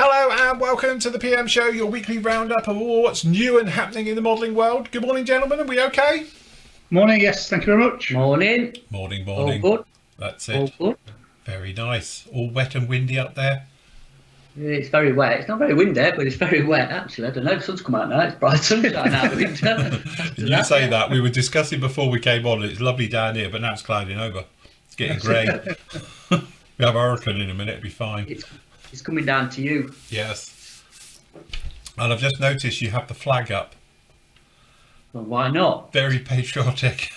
Hello and welcome to the PM Show, your weekly roundup of all what's new and happening in the modelling world. Good morning, gentlemen. Are we okay? Morning, yes, thank you very much. Morning. Morning. All good. That's All it. good. Very nice. All wet and windy up there. It's very wet. It's not very windy, but it's very wet, actually. I don't know. The sun's come out now. It's bright sunshine out the window. You say that. We were discussing before we came on. It's lovely down here, but now it's clouding over. It's getting grey. We have a hurricane in a minute. It'll be fine. It's coming down to you. Yes. And I've just noticed you have the flag up. Well, why not? Very patriotic.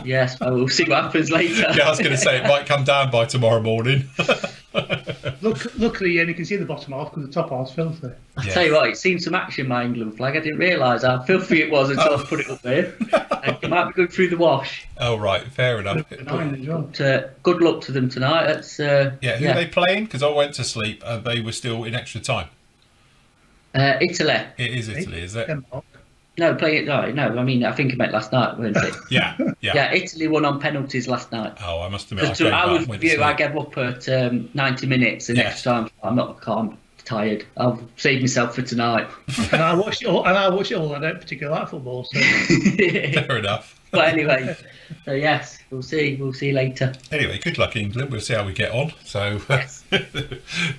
Yes, well, we'll see what happens later. Yeah, I was going to say it might come down by tomorrow morning. Luckily, you can see the bottom half because the top half's filthy. I tell you what, it's seen some action, my England flag. I didn't realise how filthy it was until I put it up there. And it might be going through the wash. Oh, right, fair enough. But, good luck to them tonight. Who are they playing? Because I went to sleep and they were still in extra time. Italy. It is Italy, is it? No, play it. No, I mean, I think it meant last night, weren't it? Yeah. Yeah, Italy won on penalties last night. Oh, I must admit, I gave up at 90 minutes and extra time. I'm tired. I'll save myself for tonight. and I watched it all. I don't particularly like football. So. Fair enough. But anyway, so yes, we'll see. We'll see later. Anyway, good luck, England. We'll see how we get on. So, yes.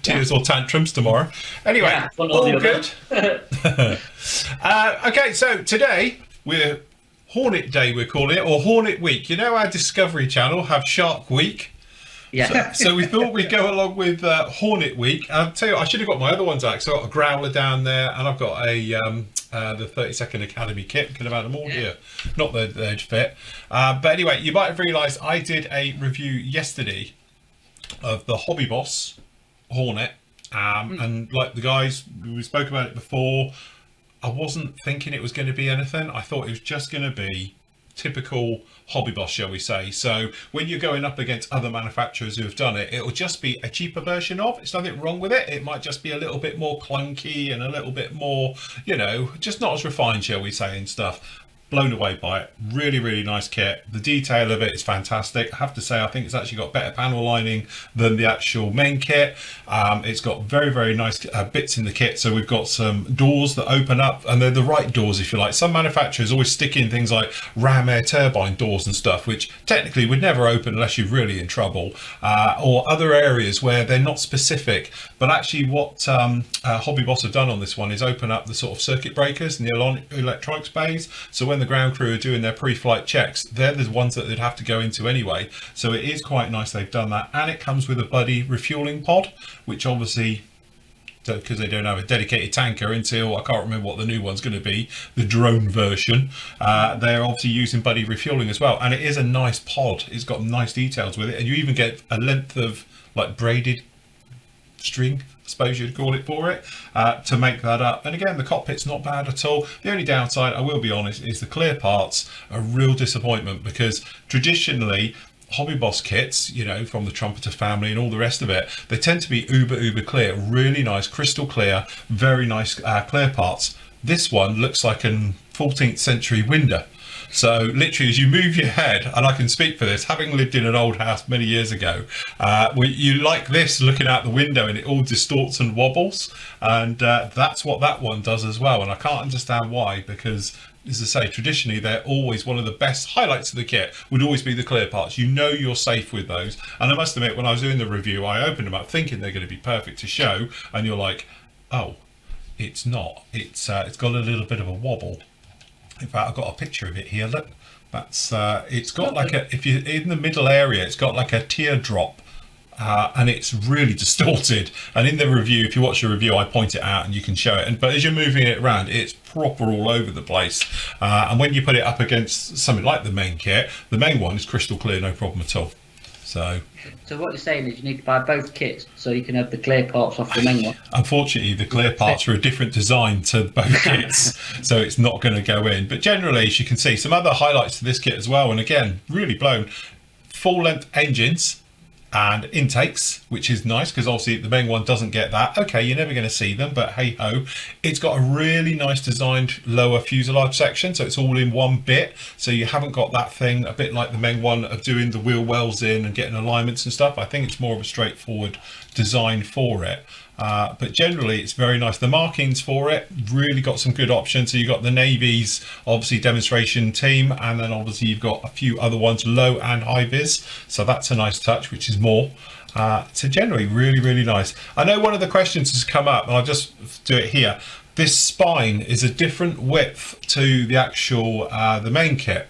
tears or tantrums tomorrow. Anyway, all good. Okay, so today we're Hornet Day, we're calling it, or Hornet Week. You know, our Discovery Channel have Shark Week. Yeah. So we thought we'd go along with Hornet Week. I'll tell you, I should have got my other ones out. So I've got a Growler down there, and I've got the 32nd Academy kit. Could have had them all here. Not that they'd fit. But anyway, you might have realised I did a review yesterday of the Hobby Boss Hornet. And like the guys, we spoke about it before, I wasn't thinking it was going to be anything. I thought it was just going to be typical Hobby Boss, shall we say. So when you're going up against other manufacturers who have done it, it'll just be a cheaper version of. There's nothing wrong with it. It might just be a little bit more clunky and a little bit more, just not as refined, shall we say, and stuff. Blown away by it. Really, really nice kit. The detail of it is fantastic. I have to say, I think it's actually got better panel lining than the actual main kit. It's got very, very nice bits in the kit. So we've got some doors that open up, and they're the right doors, if you like. Some manufacturers always stick in things like ram air turbine doors and stuff, which technically would never open unless you're really in trouble, or other areas where they're not specific. But actually what Hobby Boss have done on this one is open up the sort of circuit breakers and the electronics bays. So when the ground crew are doing their pre-flight checks, they're the ones that they'd have to go into anyway. So it is quite nice they've done that. And it comes with a buddy refueling pod, which obviously, because they don't have a dedicated tanker until, I can't remember what the new one's going to be, the drone version, they're obviously using buddy refueling as well. And it is a nice pod. It's got nice details with it. And you even get a length of like braided string, I suppose you'd call it, for it, to make that up. And again, the cockpit's not bad at all. The only downside, I will be honest, is the clear parts are a real disappointment, because traditionally Hobby Boss kits, from the Trumpeter family and all the rest of it, they tend to be uber clear, really nice, crystal clear, very nice clear parts. This one looks like an 14th century window. So literally, as you move your head, and I can speak for this, having lived in an old house many years ago, you like this looking out the window and it all distorts and wobbles, and that's what that one does as well. And I can't understand why, because, as I say, traditionally they're always one of the best highlights of the kit would always be the clear parts. You're safe with those. And I must admit, when I was doing the review, I opened them up thinking they're going to be perfect to show, and you're like, oh, it's not. It's got a little bit of a wobble. In fact, I've got a picture of it here. Look, that's it's got like if you're in the middle area, it's got like a teardrop, and it's really distorted. And in the review, if you watch the review, I point it out and you can show it. But as you're moving it around, it's proper all over the place. And when you put it up against something like the main kit, the main one is crystal clear, no problem at all. So what you're saying is you need to buy both kits so you can have the clear parts off the main one. Unfortunately, the clear parts are a different design to both kits, so it's not going to go in. But generally, as you can see, some other highlights to this kit as well. And again, really blown. Full-length engines and intakes, which is nice, because obviously the main one doesn't get that. Okay, you're never going to see them, but hey ho. It's got a really nice designed lower fuselage section, so it's all in one bit, so you haven't got that thing a bit like the main one of doing the wheel wells in and getting alignments and stuff. I think it's more of a straightforward design for it. But generally it's very nice. The markings for it really got some good options. So you've got the Navy's obviously demonstration team, and then obviously you've got a few other ones, low and high vis. So that's a nice touch, which is more. So generally really nice. I know one of the questions has come up, and I'll just do it here. This spine is a different width to the actual the main kit.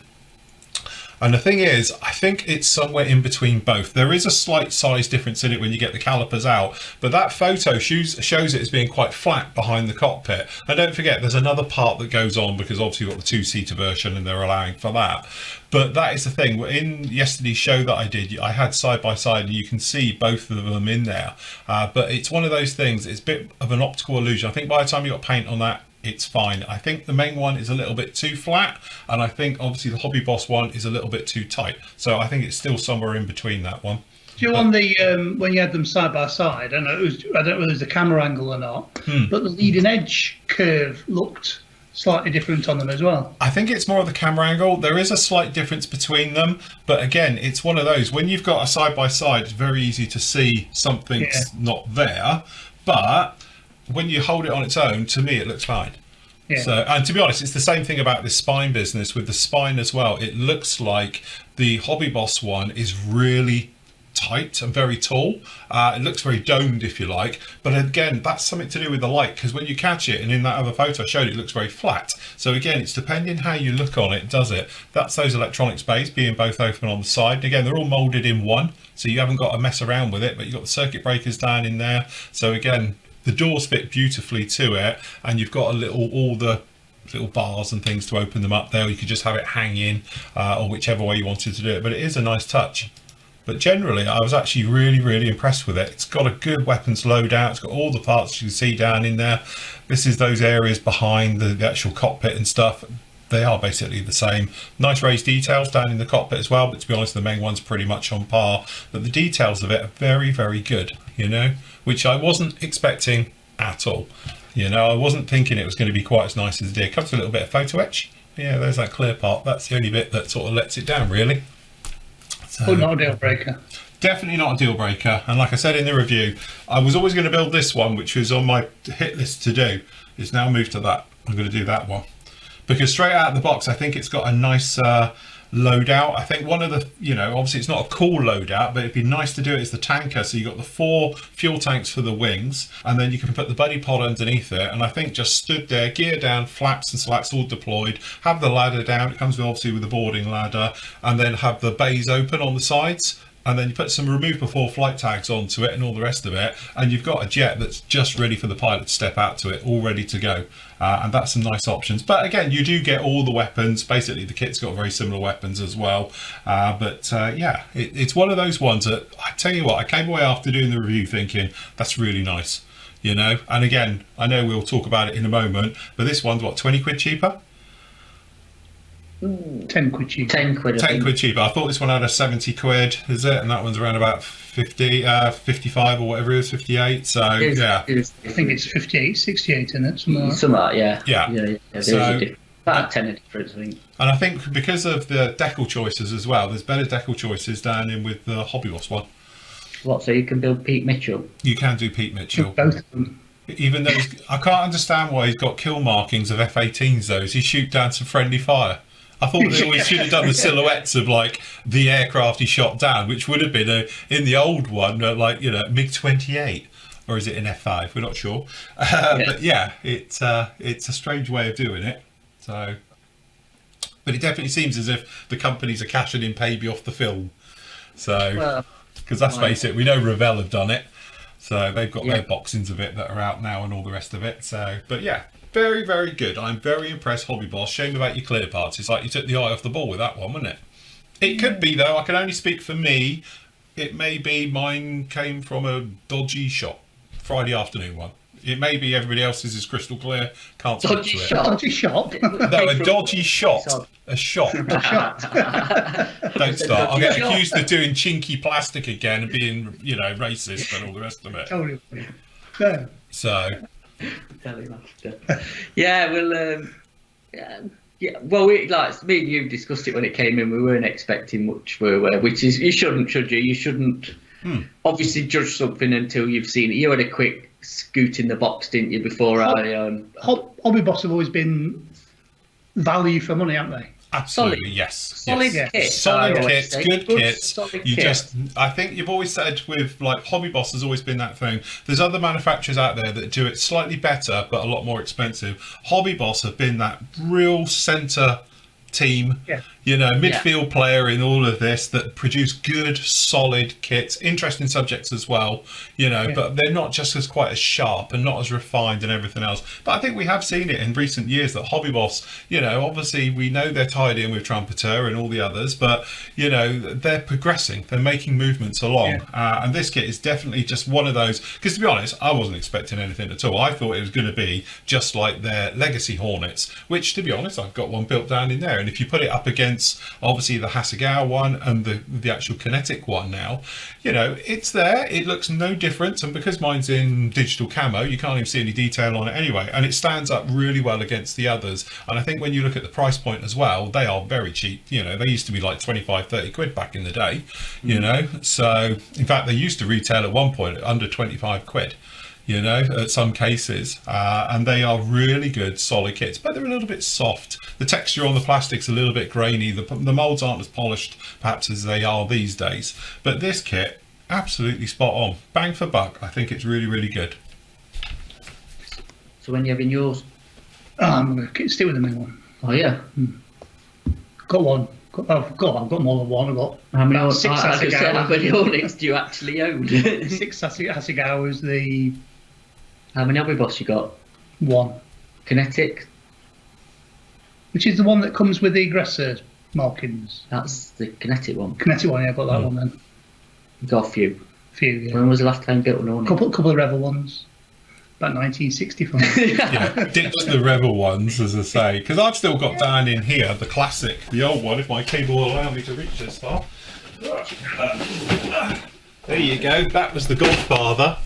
And the thing is, I think it's somewhere in between both. There is a slight size difference in it when you get the calipers out, but that photo shows it as being quite flat behind the cockpit. And don't forget, there's another part that goes on, because obviously you've got the two-seater version and they're allowing for that. But that is the thing. In yesterday's show that I did, I had side by side, and you can see both of them in there. But it's one of those things, it's a bit of an optical illusion. I think by the time you got paint on that, it's fine. I think the main one is a little bit too flat, and I think obviously the Hobby Boss one is a little bit too tight. So I think it's still somewhere in between that one. Do you on the when you had them side by side? I don't know whether it was the camera angle or not, but the leading edge curve looked slightly different on them as well. I think it's more of the camera angle. There is a slight difference between them, but again, it's one of those, when you've got a side by side, it's very easy to see something's not there, but when you hold it on its own, to me it looks fine. Yeah. So, and to be honest, it's the same thing about this spine business. With the spine as well, it looks like the Hobby Boss one is really tight and very tall. It looks very domed, if you like, but again, that's something to do with the light, because when you catch it, and in that other photo I showed, it looks very flat. So again, it's depending how you look on it, does it? That's those electronics bays being both open on the side. And again, they're all molded in one, so you haven't got to mess around with it, but you've got the circuit breakers down in there. So again, the doors fit beautifully to it, and you've got all the little bars and things to open them up there. You could just have it hang in, or whichever way you wanted to do it, but it is a nice touch. But generally, I was actually really impressed with it. It's got a good weapons loadout. It's got all the parts you can see down in there. This is those areas behind the actual cockpit and stuff. They are basically the same. Nice raised details down in the cockpit as well, but to be honest, the main one's pretty much on par. But the details of it are very good, you know, which I wasn't expecting at all. You know, I wasn't thinking it was going to be quite as nice as it did. Comes with a little bit of photo etch. Yeah, there's that clear part. That's the only bit that sort of lets it down, really. So, But not a deal breaker. Definitely not a deal breaker. And like I said in the review, I was always going to build this one, which was on my hit list to do. It's now moved to that. I'm going to do that one. Because straight out of the box, I think it's got a nice loadout. I think one of the, you know, obviously it's not a cool loadout, but it'd be nice to do it as the tanker. So you've got the 4 fuel tanks for the wings, and then you can put the buddy pod underneath it. And I think just stood there, gear down, flaps and slats all deployed, have the ladder down. It comes with obviously with a boarding ladder, and then have the bays open on the sides. And then you put some remove before flight tags onto it and all the rest of it, and you've got a jet that's just ready for the pilot to step out to it, all ready to go. And that's some nice options. But again, you do get all the weapons. Basically, the kit's got very similar weapons as well. Yeah, it's one of those ones that, I tell you what, I came away after doing the review thinking, that's really nice, you know? And again, I know we'll talk about it in a moment, but this one's what, 20 quid cheaper? 10 quid cheaper. 10 quid. 10 quid cheaper. I thought this one had a 70 quid, is it? And that one's around about 55 or whatever it is, 58. So, yeah. I think it's 58, 68 in it. Something like that. Something like that, Yeah. There's So, about 10 difference, I think. And I think because of the decal choices as well, there's better decal choices down in with the Hobby Boss one. What, so you can build Pete Mitchell? You can do Pete Mitchell. Both of them. Even though I can't understand why he's got kill markings of F-18s though. Is he shoot down some friendly fire? I thought they always should have done the silhouettes of like the aircraft he shot down, which would have been in the old one, like, you know, MiG-28, or is it an F5? We're not sure. But yeah, it's a strange way of doing it. So, but it definitely seems as if the companies are cashing in paybe off the film. So, because let's face it, we know Revell have done it. So they've got their boxings of it that are out now and all the rest of it. So, but yeah. Very good. I'm very impressed, Hobby Boss. Shame about your clear parts. It's like you took the eye off the ball with that one, wasn't it? It could be, though. I can only speak for me. It may be mine came from a dodgy shot. Friday afternoon one. It may be everybody else's is crystal clear. Can't speak to it. Dodgy shot? No, a dodgy shot. A shot. Don't start. I'll get accused of doing chinky plastic again and being, you know, racist and all the rest of it. Totally. No. So... Yeah, well, well, we, like me and you discussed it when it came in. We weren't expecting much, were we? Which is, you shouldn't, should you? You shouldn't obviously judge something until you've seen it. You had a quick scooting the box, didn't you? Before Hobby Boss have always been value for money, haven't they? Absolutely, yes. Solid yes. kits. Solid kits, good kits. Solid You kits. I think you've always said with like Hobby Boss has always been that thing. There's other manufacturers out there that do it slightly better, but a lot more expensive. Hobby Boss have been that real centre team, midfield player in all of this that produce good, solid kits. Interesting subjects as well, but they're not just as quite as sharp and not as refined and everything else. But I think we have seen it in recent years that Hobby Boss, obviously we know they're tied in with Trumpeter and all the others, but they're progressing, they're making movements along. And this kit is definitely just one of those, because to be honest, I wasn't expecting anything at all. I thought it was going to be just like their Legacy Hornets, which to be honest, I've got one built down in there. And if you put it up against obviously the Hasegawa one and the actual Kinetic one now, it's there. It looks no different. And because mine's in digital camo, you can't even see any detail on it anyway. And it stands up really well against the others. And I think when you look at the price point as well, they are very cheap. They used to be like 25, 30 quid back in the day, So in fact, they used to retail at one point at under 25 quid. At some cases, and they are really good, solid kits, but they're a little bit soft. The texture on the plastic's a little bit grainy. The molds aren't as polished, perhaps, as they are these days. But this kit, absolutely spot on, bang for buck. I think it's really, really good. So when you're having yours? I'm going to stick with the main one. Oh yeah. Got one. I've got more than one. I've got how many? about 6 Hasegawas. How many Hornets do you actually own? 6 Hasegawas. The how many Hobby Boss you got? One. Kinetic? Which is the one that comes with the aggressor markings. That's the Kinetic one. Kinetic one, yeah, I've got that one then. You got a few. Yeah. When was the last time you built an Hornet? Couple of Rebel ones. About 1965. Ditch the Rebel ones, as I say, because I've still got down in here the classic, the old one, if my cable will allow me to reach this far. There you go, that was the Godfather.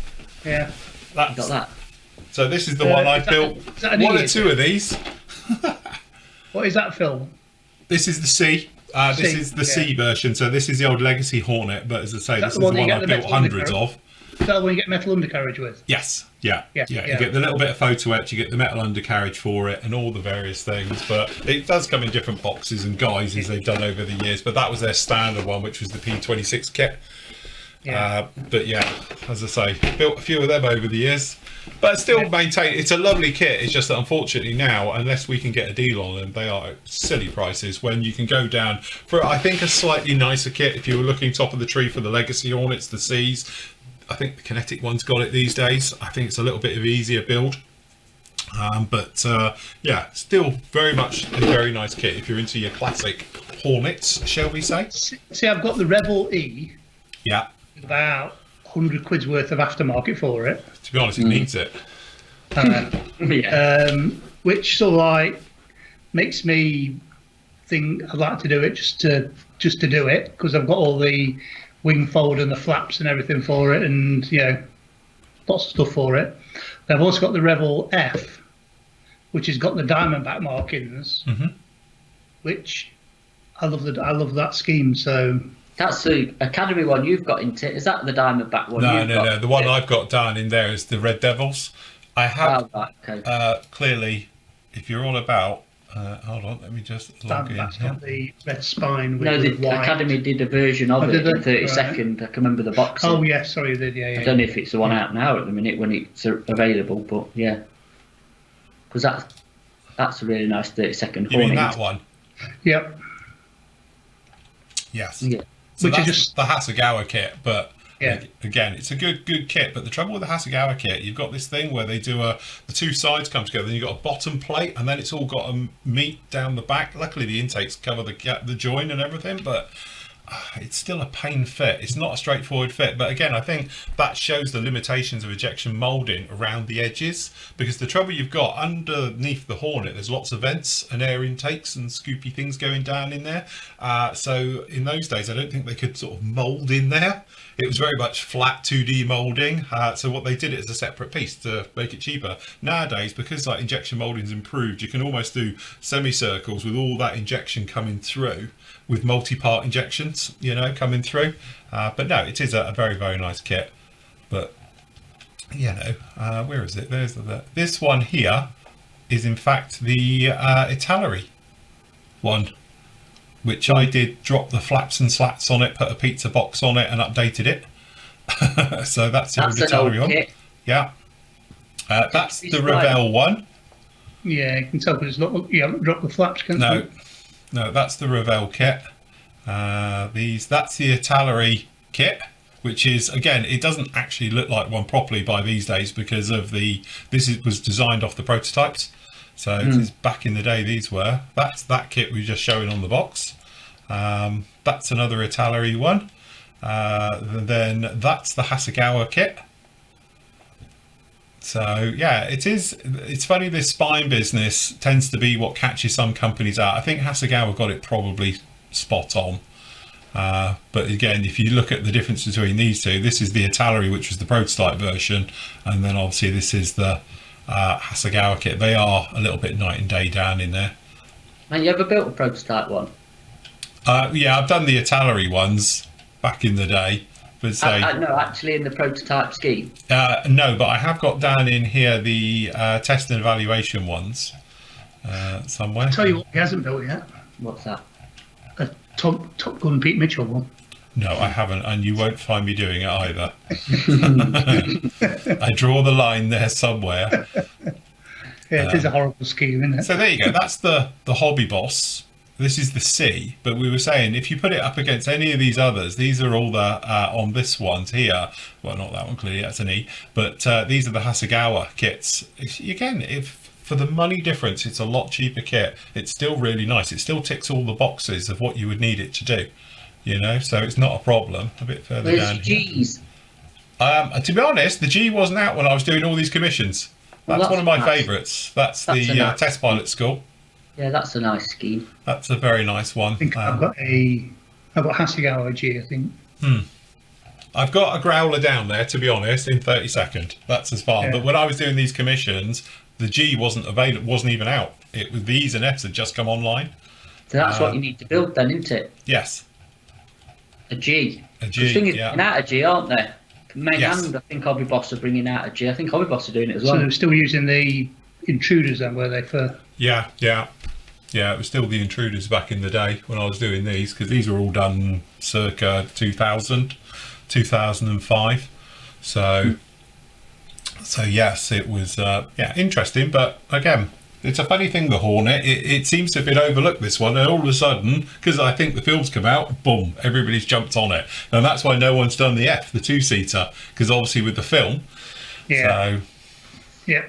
Yeah. Got that. So this is the one I built. One or two of these. What is that, Phil? This is the C. This is the C version. So this is the old Legacy Hornet, but as I say, this is the one I built hundreds of. Is that the one you get metal undercarriage with? Yes. Yeah. You get the little bit of photo etch, you get the metal undercarriage for it, and all the various things. But it does come in different boxes and guises they've done over the years. But that was their standard one, which was the P26 kit. But yeah, as I say, built a few of them over the years, but still maintain it's a lovely kit. It's just that unfortunately now, unless we can get a deal on them, they are at silly prices. When you can go down for, I think, a slightly nicer kit. If you were looking top of the tree for the Legacy Hornets, the C's, I think the Kinetic one's got it these days. I think it's a little bit of easier build. Still very much a very nice kit if you're into your classic Hornets, shall we say. See, I've got the Rebel E. Yeah. About 100 quid's worth of aftermarket for it. To be honest, it needs it. Which sort of like makes me think I'd like to do it just to do it, because I've got all the wing fold and the flaps and everything for it, and lots of stuff for it. And I've also got the Rebel F, which has got the Diamondback markings, which I love that scheme. So. That's the Academy one you've got into. Is that the Diamondback one? No. The one I've got down in there is the Red Devils. I have clearly, if you're all about, hold on, let me just log in. That's got the red spine. With the white. Academy did a version of it in 30-second. I can remember the box. Oh yeah, sorry, they did. Yeah. I don't know if it's the one out now at the minute when it's available, but yeah, because that's a really nice 30-second. You mean that one? Yep. Yes. Yeah. So which is just the Hasegawa kit, but again, it's a good kit. But the trouble with the Hasegawa kit, you've got this thing where they do the two sides come together, and you've got a bottom plate, and then it's all got a meat down the back. Luckily, the intakes cover the join and everything, but it's still a pain fit. It's not a straightforward fit, but again, I think that shows the limitations of ejection molding around the edges, because the trouble you've got underneath the Hornet, there's lots of vents and air intakes and scoopy things going down in there. So in those days, I don't think they could sort of mold in there. It was very much flat 2D molding. So what they did it as a separate piece to make it cheaper. Nowadays, because like injection molding's improved, you can almost do semicircles with all that injection coming through, with multi-part injections, coming through. But no, it is a very, very nice kit. But where is it? There's this one here is in fact the Italeri one, which I did drop the flaps and slats on it, put a pizza box on it, and updated it. So that's the old Italeri one. Kit. Yeah. That's the Revell one. Yeah, you can tell because it's not. You haven't dropped the flaps, can you? No, that's the Revell kit. That's the Italeri kit, which is, again, it doesn't actually look like one properly by these days because of was designed off the prototypes. So this is back in the day these were. That's that kit we're just showing on the box. That's another Italeri one. Then that's the Hasegawa kit. So yeah, it's funny, this spine business tends to be what catches some companies out. I think Hasegawa got it probably spot on. But again, if you look at the difference between these two, this is the Italeri, which was the prototype version, and then obviously this is the Hasegawa kit. They are a little bit night and day down in there. Man, you ever built a prototype one? Yeah, I've done the Italeri ones back in the day. But no, actually in the prototype scheme. No, but I have got down in here the test and evaluation ones somewhere. I'll tell you what he hasn't built yet. What's that? A Top Gun Pete Mitchell one. No, I haven't, and you won't find me doing it either. I draw the line there somewhere. Yeah, it is a horrible scheme, isn't it? So there you go. That's the Hobby Boss. This is the C, but we were saying if you put it up against any of these others, these are all the on this ones here. Well, not that one clearly, that's an E. But these are the Hasegawa kits. Again, if for the money difference, it's a lot cheaper kit. It's still really nice. It still ticks all the boxes of what you would need it to do. You know, so it's not a problem. A bit further down here. G's? To be honest, the G wasn't out when I was doing all these commissions. That's one of my favourites. That's the test pilot school. Yeah, that's a nice scheme. That's a very nice one. I think I've got Hasegawa G, I think. I've got a growler down there, to be honest, in 32nd. That's as far. Yeah. But when I was doing these commissions, the G wasn't available, wasn't even out. The E's and F's had just come online. So that's what you need to build then, isn't it? Yes. A G. A G, the thing is, bringing out a G, aren't they? Main hand, I think Hobby Boss are bringing out a G. I think Hobby Boss are doing it as well. So they're still using the intruders then, were they, for... Yeah, it was still the intruders back in the day when I was doing these, because these were all done circa 2000, 2005. So yes, it was interesting. But again, it's a funny thing, the Hornet. It seems to have been overlooked, this one, and all of a sudden, because I think the film's come out, boom, everybody's jumped on it, and that's why no one's done the F, the two-seater, because obviously with the film. Yeah. So, yeah.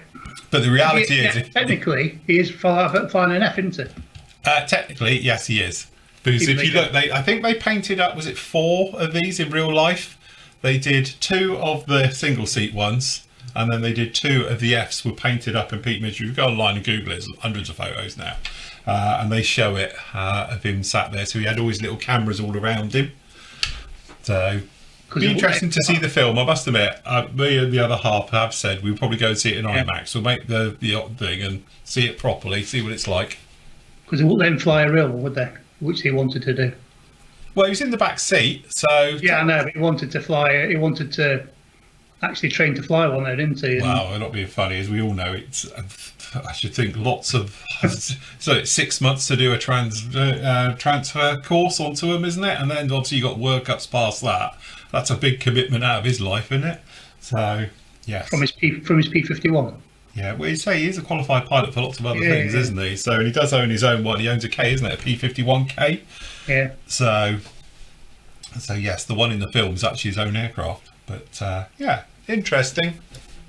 But the reality is... technically, he is flying an F, isn't it? Technically, yes, he is. Because if you look, I think they painted up, was it 4 of these in real life? They did 2 of the single-seat ones, and then they did 2 of the Fs were painted up in Pete Mitchell. You go online and Google it, there's hundreds of photos now. And they show it of him sat there. So he had all his little cameras all around him. So... It'd be interesting to see the film. I must admit, me and the other half have said we'll probably go and see it in IMAX. We'll make the thing and see it properly, see what it's like. Because they wouldn't let him fly a real one, would they? Which he wanted to do. Well, he was in the back seat, so... Yeah, I know, but he wanted to fly. He wanted to actually train to fly one, though, didn't he? Well, we're not being funny. As we all know, it's... I should think lots of... So it's 6 months to do a transfer course onto him, isn't it? And then obviously you got workups past that. That's a big commitment out of his life, isn't it? So, yes. From his P51. Yeah, well, you say he is a qualified pilot for lots of other things, isn't he? So, and he does own his own one. He owns a K, isn't it? A P51K. Yeah. So yes, the one in the film is actually his own aircraft. But yeah, interesting,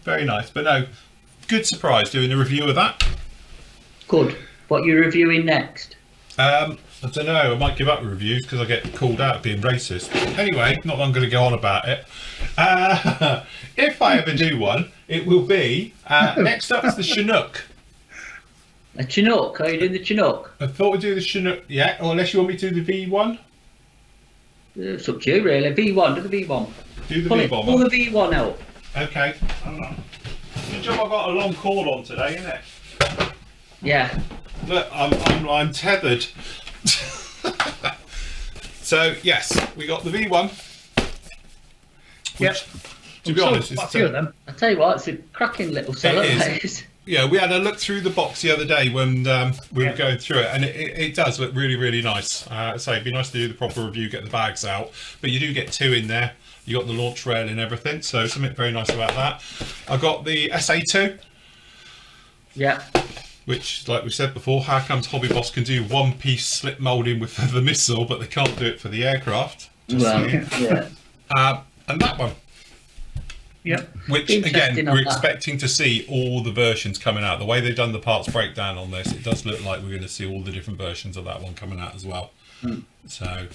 very nice. But no, good surprise doing a review of that. Good. What are you reviewing next? I don't know, I might give up reviews because I get called out being racist. Anyway, not that I'm going to go on about it. If I ever do one, it will be, next up is the Chinook. A Chinook? Are you doing the Chinook? I thought we'd do the Chinook, yeah, or unless you want me to do the V1. It's up to you, really. V1, do the V1. Do the V1 Pull the V1 out. Okay. Good job I've got a long cord on today, isn't it? Yeah. Look, I'm tethered. So yes, we got the V1, which To be honest, quite a few of them. I tell you what, it's a cracking little seller. It is. Yeah, we had a look through the box the other day when we were going through it, and it does look really, really nice. So it'd be nice to do the proper review, get the bags out, but you do get 2 in there. You got the launch rail and everything, so something very nice about that. I got the SA2. Yeah. Which, like we said before, how comes Hobby Boss can do one-piece slip moulding with the missile, but they can't do it for the aircraft? Well, yeah. And that one. Yep. Which, again, we're expecting to see all the versions coming out. The way they've done the parts breakdown on this, it does look like we're going to see all the different versions of that one coming out as well. So,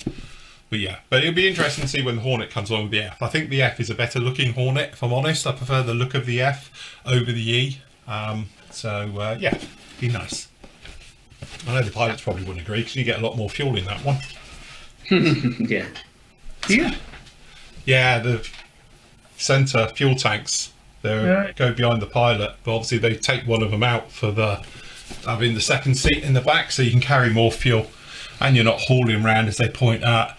but yeah. But it'll be interesting to see when the Hornet comes along with the F. I think the F is a better looking Hornet, if I'm honest. I prefer the look of the F over the E. Yeah, be nice. I know the pilots probably wouldn't agree because you get a lot more fuel in that one. Yeah. Yeah. Yeah, the centre fuel tanks, they go behind the pilot, but obviously they take one of them out for having the second seat in the back so you can carry more fuel and you're not hauling around, as they point out,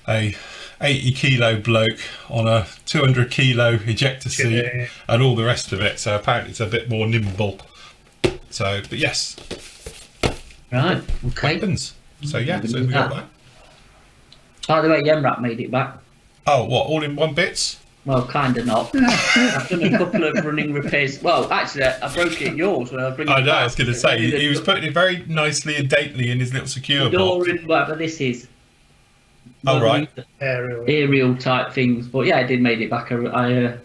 a 80 kilo bloke on a 200 kilo ejector seat and all the rest of it, so apparently it's a bit more nimble. So, but yes, right, okay. Weapons. So yeah, so we got that. By the way, Yemrap made it back. Oh, what, all in one bits? Well, kind of not. I've done a couple of running repairs. Well, actually, I broke it in yours when I was bringing it back. I was going to say, he was putting it very nicely and daintily in his little secure door box. and whatever this is. Oh, right. Aerial type things. But yeah, I did made it back. I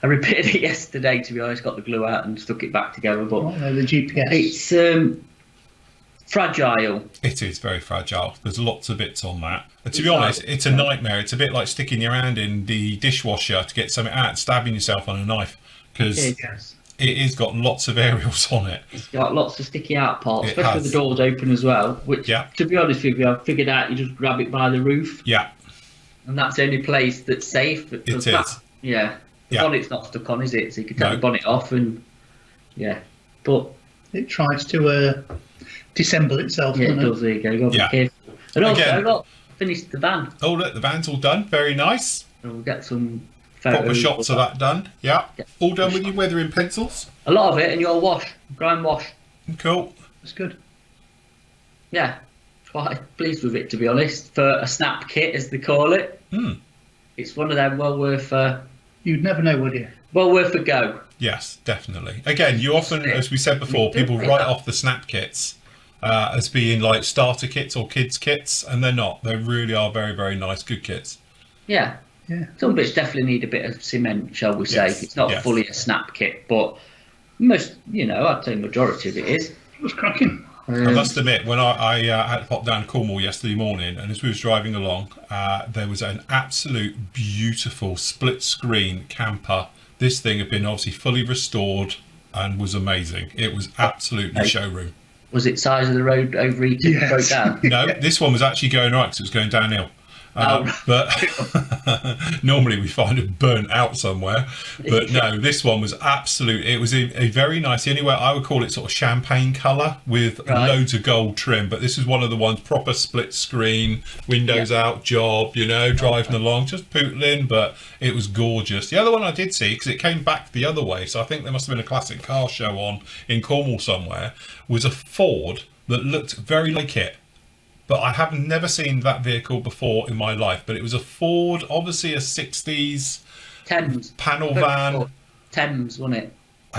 repaired it yesterday, to be honest. Got the glue out and stuck it back together. But the GPS. It's fragile. It is very fragile. There's lots of bits on that. And to be honest, it's a nightmare. It's a bit like sticking your hand in the dishwasher to get something out and stabbing yourself on a knife, because it has got lots of aerials on it. It's got lots of sticky out parts, especially with the doors open as well, which, to be honest with you, I've figured out you just grab it by the roof. Yeah. And that's the only place that's safe. It is. The bonnet's not stuck on, is it? So you can take the bonnet off and, but it tries to disassemble itself. Yeah, it does. There you go. You've got to be careful. And also, I've got finished the van. Oh, look, the van's all done. Very nice. And we'll get some photos. Proper shots of that done. Yeah. All done with your weathering pencils? A lot of it, and your grind wash. Cool. That's good. Yeah. Quite pleased with it, to be honest. For a snap kit, as they call it. It's one of them well worth... You'd never know, would you? Well worth a go. Yes, definitely. Again, you often, as we said before, people write off the snap kits as being like starter kits or kids kits, and they're not. They really are very, very nice, good kits. Yeah. Some bits definitely need a bit of cement, shall we say. It's not fully a snap kit, but most, I'd say majority of it is. It was cracking. I must admit, when I had to pop down to Cornwall yesterday morning, and as we was driving along, there was an absolute beautiful split screen camper. This thing had been obviously fully restored and was amazing. It was absolutely showroom. Was it size of the road overheated and broke down? No, this one was actually going right because it was going downhill. But normally we find it burnt out somewhere. But no, this one was absolute. It was a very nice, the only way I would call it sort of champagne colour with loads of gold trim. But this is one of the ones, proper split screen, windows out job, driving along, just pootling. But it was gorgeous. The other one I did see, because it came back the other way, so I think there must have been a classic car show on in Cornwall somewhere, was a Ford that looked very like it. But I have never seen that vehicle before in my life. But it was a Ford, obviously a 60s Thames panel van. Thames, wasn't it?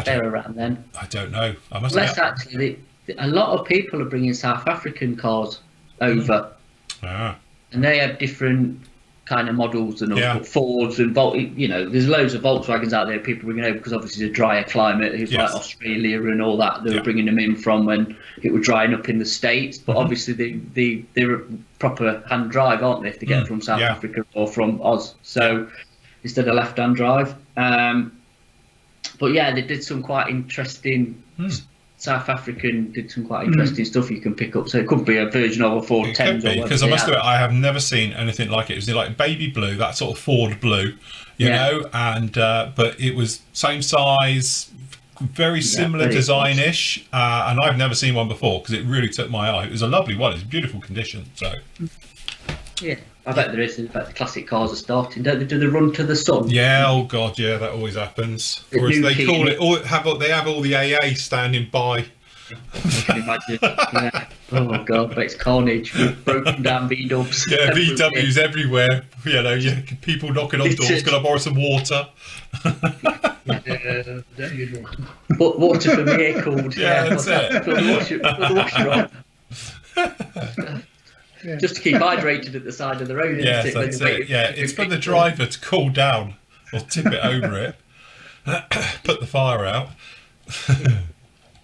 They were around then. I don't know. I must actually, a lot of people are bringing South African cars over. And they have different kind of models and Fords and there's loads of Volkswagens out there people bringing over because obviously it's a drier climate. It's like Australia and all that. They were bringing them in from when it was drying up in the States. But obviously they're a proper hand drive, aren't they, if they get from South Africa or from Oz. So instead of left-hand drive. But yeah, they did some quite interesting. South African did some quite interesting stuff you can pick up. So it could be a version of a Ford Thames. Because I must admit, I have never seen anything like it. It was like baby blue, that sort of Ford blue, you know, and but it was same size, very similar design-ish, and I've never seen one before because it really took my eye. It was a lovely one. It's beautiful condition. So Yeah, I bet there is. In fact, the classic cars are starting, don't they? Do the run to the sun? Yeah, oh god, yeah, that always happens. The Or as new they call key. it, they have all the AA standing by. You can imagine. Yeah. Oh god, but it's carnage with broken down V-dubs. Yeah, VWs everywhere. You know, people knocking on doors. Can I borrow some water? But water for me called. Yeah, that's it. Put the washer on. Just to keep hydrated at the side of the road. Yes, that's it. Yeah, it's for the driver to cool down or tip it over it. Put the fire out.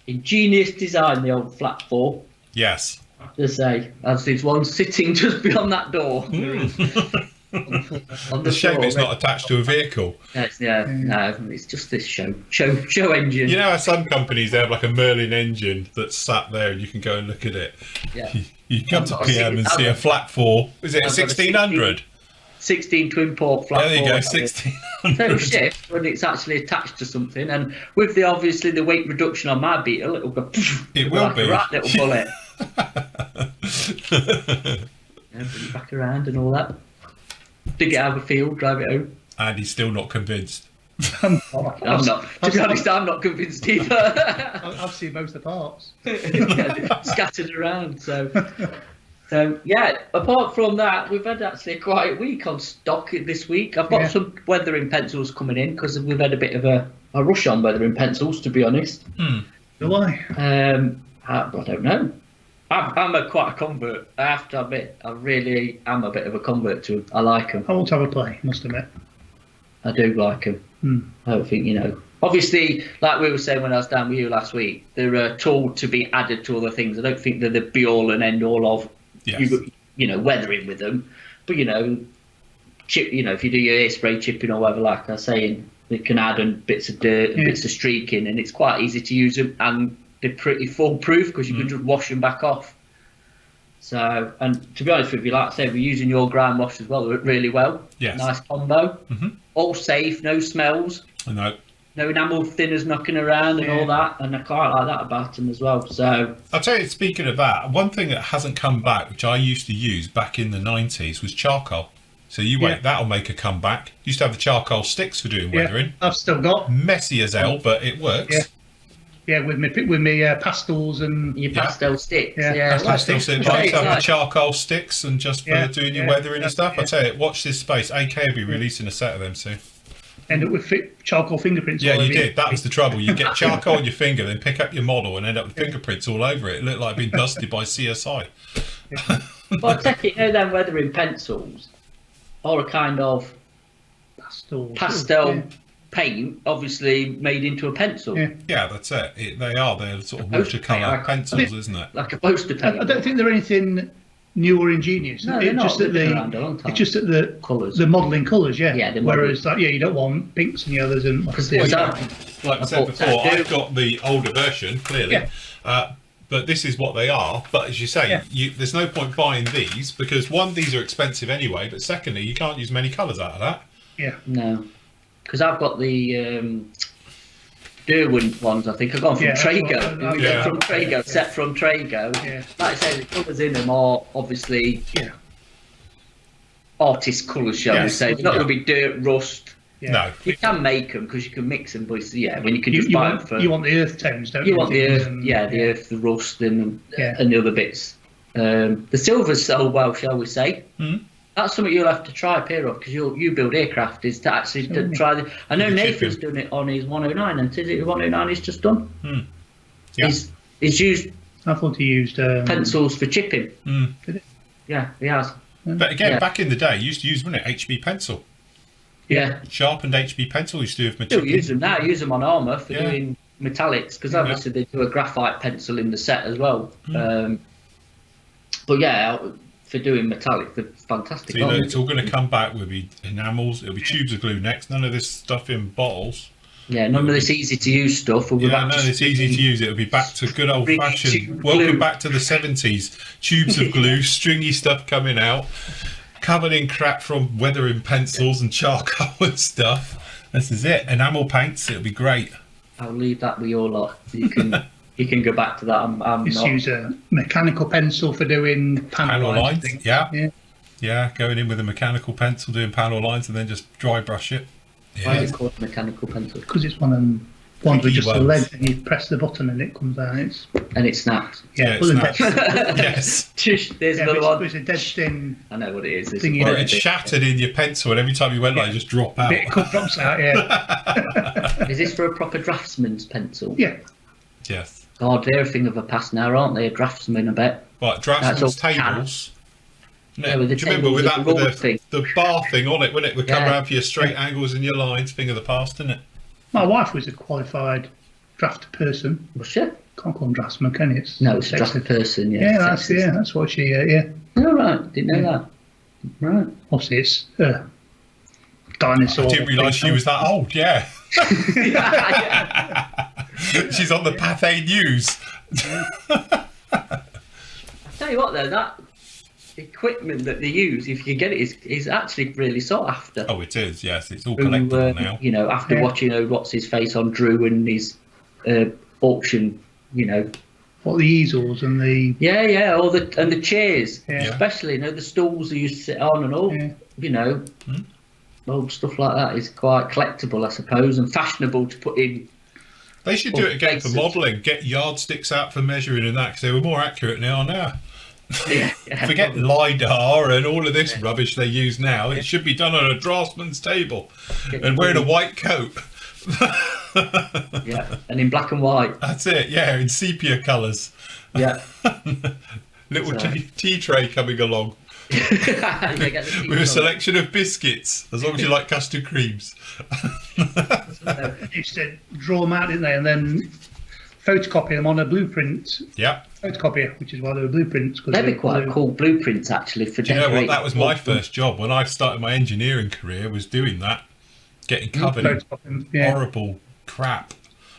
Ingenious design, the old flat four. Yes. To say, as there's one sitting just beyond that door. On the shame it's not attached to a vehicle. No, it's just this show engine. You know how some companies they have like a Merlin engine that's sat there and you can go and look at it. Yeah. You come to PM and see a flat four. Is it a 1600? 16 twin port flat. There you four, go, 1600. So shift when it's actually attached to something, and with obviously the weight reduction on my Beetle, it'll go. It will like be a right little bullet. Bring it back around and all that. Dig it out of the field, drive it home. And he's still not convinced. I'm not. To be honest, I'm not convinced either. I've seen most of the parts. Scattered around. So yeah. Apart from that, we've had actually a quiet week on stock this week. I've got some weathering pencils coming in because we've had a bit of a rush on weathering pencils, to be honest. Why? I don't know. I'm quite a convert. I have to admit, I really am a bit of a convert to them. I like them. I want to have a play, must admit. I do like them. I don't think, obviously, like we were saying when I was down with you last week, they're a tool to be added to other things. I don't think they're the be all and end all of, weathering with them. But, chip, if you do your air spray chipping or whatever, like I was saying, they can add in bits of dirt and bits of streaking, and it's quite easy to use them. And they're pretty foolproof because you can just wash them back off. So, and to be honest with you, like I said, we're using your ground wash as well. They work really well. Yes. Nice combo. All safe, no smells. No. No enamel thinners knocking around and all that. And I quite like that about them as well. So I'll tell you, speaking of that, one thing that hasn't come back, which I used to use back in the 90s, was charcoal. So you wait, that'll make a comeback. Used to have the charcoal sticks for doing weathering. I've still got. Messy as hell, but it works. Yeah, with me pastels and your pastel sticks. Pastel sticks. I used to have the charcoal sticks and just for doing your weathering and stuff. I tell you, watch this space. AK will be releasing a set of them soon. End up with charcoal fingerprints. Yeah, you did. That was the trouble. You get charcoal on your finger, then pick up your model and end up with fingerprints all over it. It looked like it'd been dusted by CSI. Well, I take it, them weathering pencils are a kind of pastel paint, obviously made into a pencil. Yeah, that's it. They're sort of watercolour pencils, isn't it? Like a poster paint. I don't think they're anything new or ingenious. No, it's just that the colours, the modelling colours. Whereas you don't want pinks and yellows and like I said before, I've got the older version clearly. But this is what they are. But as you say, there's no point buying these because one, these are expensive anyway. But secondly, you can't use many colours out of that. Yeah. No, because I've got the Derwent ones. I think I've gone from Trago. From Trago, set from Trago. Like I say, the colours in them are obviously artist colours, shall we say? It's not going to be dirt, rust. No, you can make them because you can mix them, but when you can just buy them for. You want the earth tones, don't you? You want the earth, the earth, the rust, and the other bits. The silver's sold well, shall we say? That's something you'll have to try, Piero, because you build aircraft. Is to actually try. I know Nathan's doing it on his 109, and is it 109 he's just done? He's used. I thought he used pencils for chipping. Did it? Yeah, he has. But again, back in the day, you used to use, wasn't it, HB pencil? Yeah. Sharpened HB pencil used to do with material. Still use them now. Use them on armour for doing metallics, because obviously they do a graphite pencil in the set as well. But for doing metallic, they're fantastic. So it's all going to come back with enamels. It'll be tubes of glue next. None of this stuff in bottles. Yeah, none of this easy to use stuff. None of this easy to use. It'll be back to good old fashioned. Welcome back to the 70s. Tubes of glue, stringy stuff coming out, covered in crap from weathering pencils and charcoal and stuff. This is it. Enamel paints. It'll be great. I'll leave that with your lot. You can go back to that. Use a mechanical pencil for doing panel lines. Yeah. Yeah, going in with a mechanical pencil, doing panel lines, and then just dry brush it. Why Yeah. is it called mechanical pencil? Because it's one of them ones with just a ones. lead, and you press the button and it comes out. And it snaps. Yeah, it but snaps. the Yes. There's yeah, another but one. it's a dead thin I know what it is. thing. Or it's shattered in your pencil, and every time you went like, it just drop out. It drops out. Yeah. Is this for a proper draftsman's pencil? Yeah. Yes. God, they're a thing of the past now, aren't they? A draftsman, I bet. Right, draftsman's That's all tables. Yeah, with the Do you remember with tables, that, the with the bar thing on it, wouldn't it? Would come Yeah. around for your straight angles and your lines, thing of the past, didn't it? My wife was a qualified draft person. Was she? Can't call them draftsman, can you? No, it's a draft person, yeah. Yeah, that's what she. Yeah. Oh, right. Didn't know that. Right. Obviously, it's dinosaur. I didn't realise she was that old. Yeah, Yeah. she's on the Pathé News. Tell you what, though, that equipment that they use, if you get it, is actually really sought after. Oh, it is. Yes, it's all collectible now. You know, after watching what's his face on Drew and his auction, you know. What, the easels and the Yeah, all the chairs, Yeah. especially, you know, the stools that you sit on and all, you know, old stuff like that is quite collectible, I suppose, and fashionable to put in. They should do it again for places. modelling. Get yardsticks out for measuring and that, because they were more accurate than they are now. Yeah, Forget LiDAR and all of this rubbish they use now. It should be done on a draftsman's table and wearing a white coat. Yeah, and in black and white. That's it, yeah, in sepia colours. Yeah. Little So- tea tray coming along Yeah, get the with a selection of biscuits, as long as you like custard creams. used to draw them out, didn't they? And then photocopy them on a blueprint Yeah. photocopier, which is why they were blueprints. They'd be quite cool blueprints, actually, for Do you know what? decorating. That was my first job when I started my engineering career, was doing that, getting covered in Photocopy, yeah. horrible crap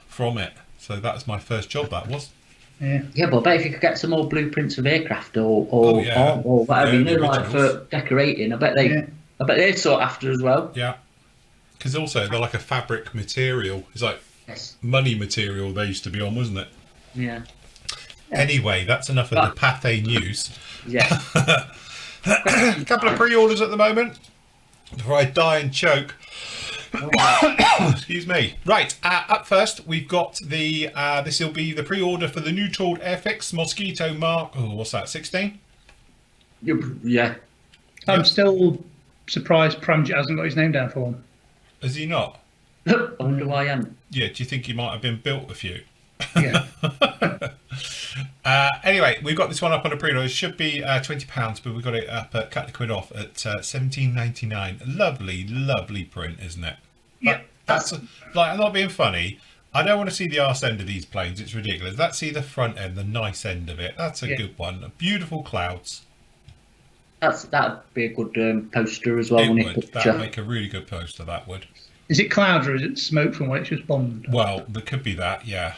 from it. So that was my first job. That was. Yeah, but I bet if you could get some more blueprints of aircraft or whatever, Yeah, you the know, like originals. for decorating, I bet they're sought after as well. Yeah. Because also they're like a fabric material. It's like Yes. money material they used to be on, wasn't it? Yeah. Anyway, that's enough of the Pathé News. Yeah. A couple of pre-orders at the moment before I die and choke. Excuse me. Right, up first we've got the this will be the pre-order for the new tooled Airfix Mosquito Mark. Oh, what's that? 16? Yeah. I'm still surprised Pramjet hasn't got his name down for him. Is he not? I wonder why I am. Yeah. Do you think he might have been built a few? Yeah. Anyway, we've got this one up on a pre-order. It should be £20, but we've got it up at cut the quid off at £17.99. Lovely print, isn't it? Yeah. That's like, I'm not being funny. I don't want to see the arse end of these planes. It's ridiculous. Let's see the front end, the nice end of it. That's a good one. Beautiful clouds. That'd be a good poster as well. It Wouldn't would. it? That would make a really good poster. That would. Is it clouds or is it smoke from where it's just bombed? Well, there could be that. Yeah.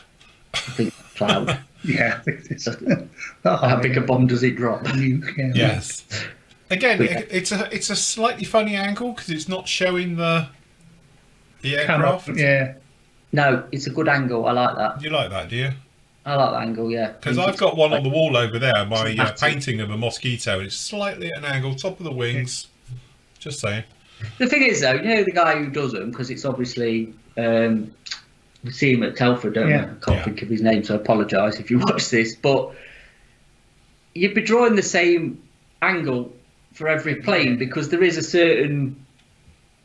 I think cloud. Yeah. It's, How big a bomb does it drop? nuke, yeah. Yes. Again, it's a slightly funny angle because it's not showing the Camera, aircraft. yeah. No, it's a good angle. I like that. Do you like that? Do you? I like that angle, yeah. Because I've got one on the wall over there, my Cinematic. painting of a mosquito, and it's slightly at an angle, top of the wings. Just saying. The thing is, though, you know the guy who does them, because it's obviously we see him at Telford, don't we? Yeah. I can't think of his name, so I apologise if you watch this. But you'd be drawing the same angle for every plane because there is a certain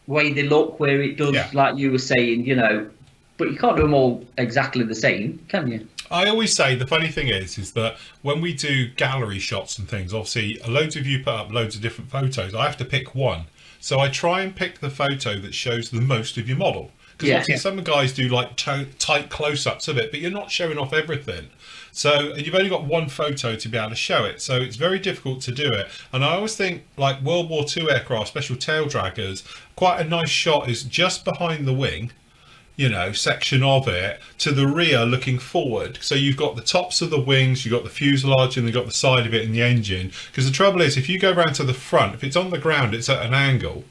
way they look where it does, like you were saying, you know. But you can't do them all exactly the same, can you? I always say the funny thing is that when we do gallery shots and things, obviously loads of you put up loads of different photos. I have to pick one. So I try and pick the photo that shows the most of your model. Because obviously some guys do like tight close-ups of it, but you're not showing off everything. So you've only got one photo to be able to show it. So it's very difficult to do it. And I always think like World War II aircraft, special tail draggers, quite a nice shot is just behind the wing, you know, section of it to the rear looking forward. So you've got the tops of the wings, you've got the fuselage, and you've got the side of it and the engine. Because the trouble is, if you go around to the front, if it's on the ground, it's at an angle.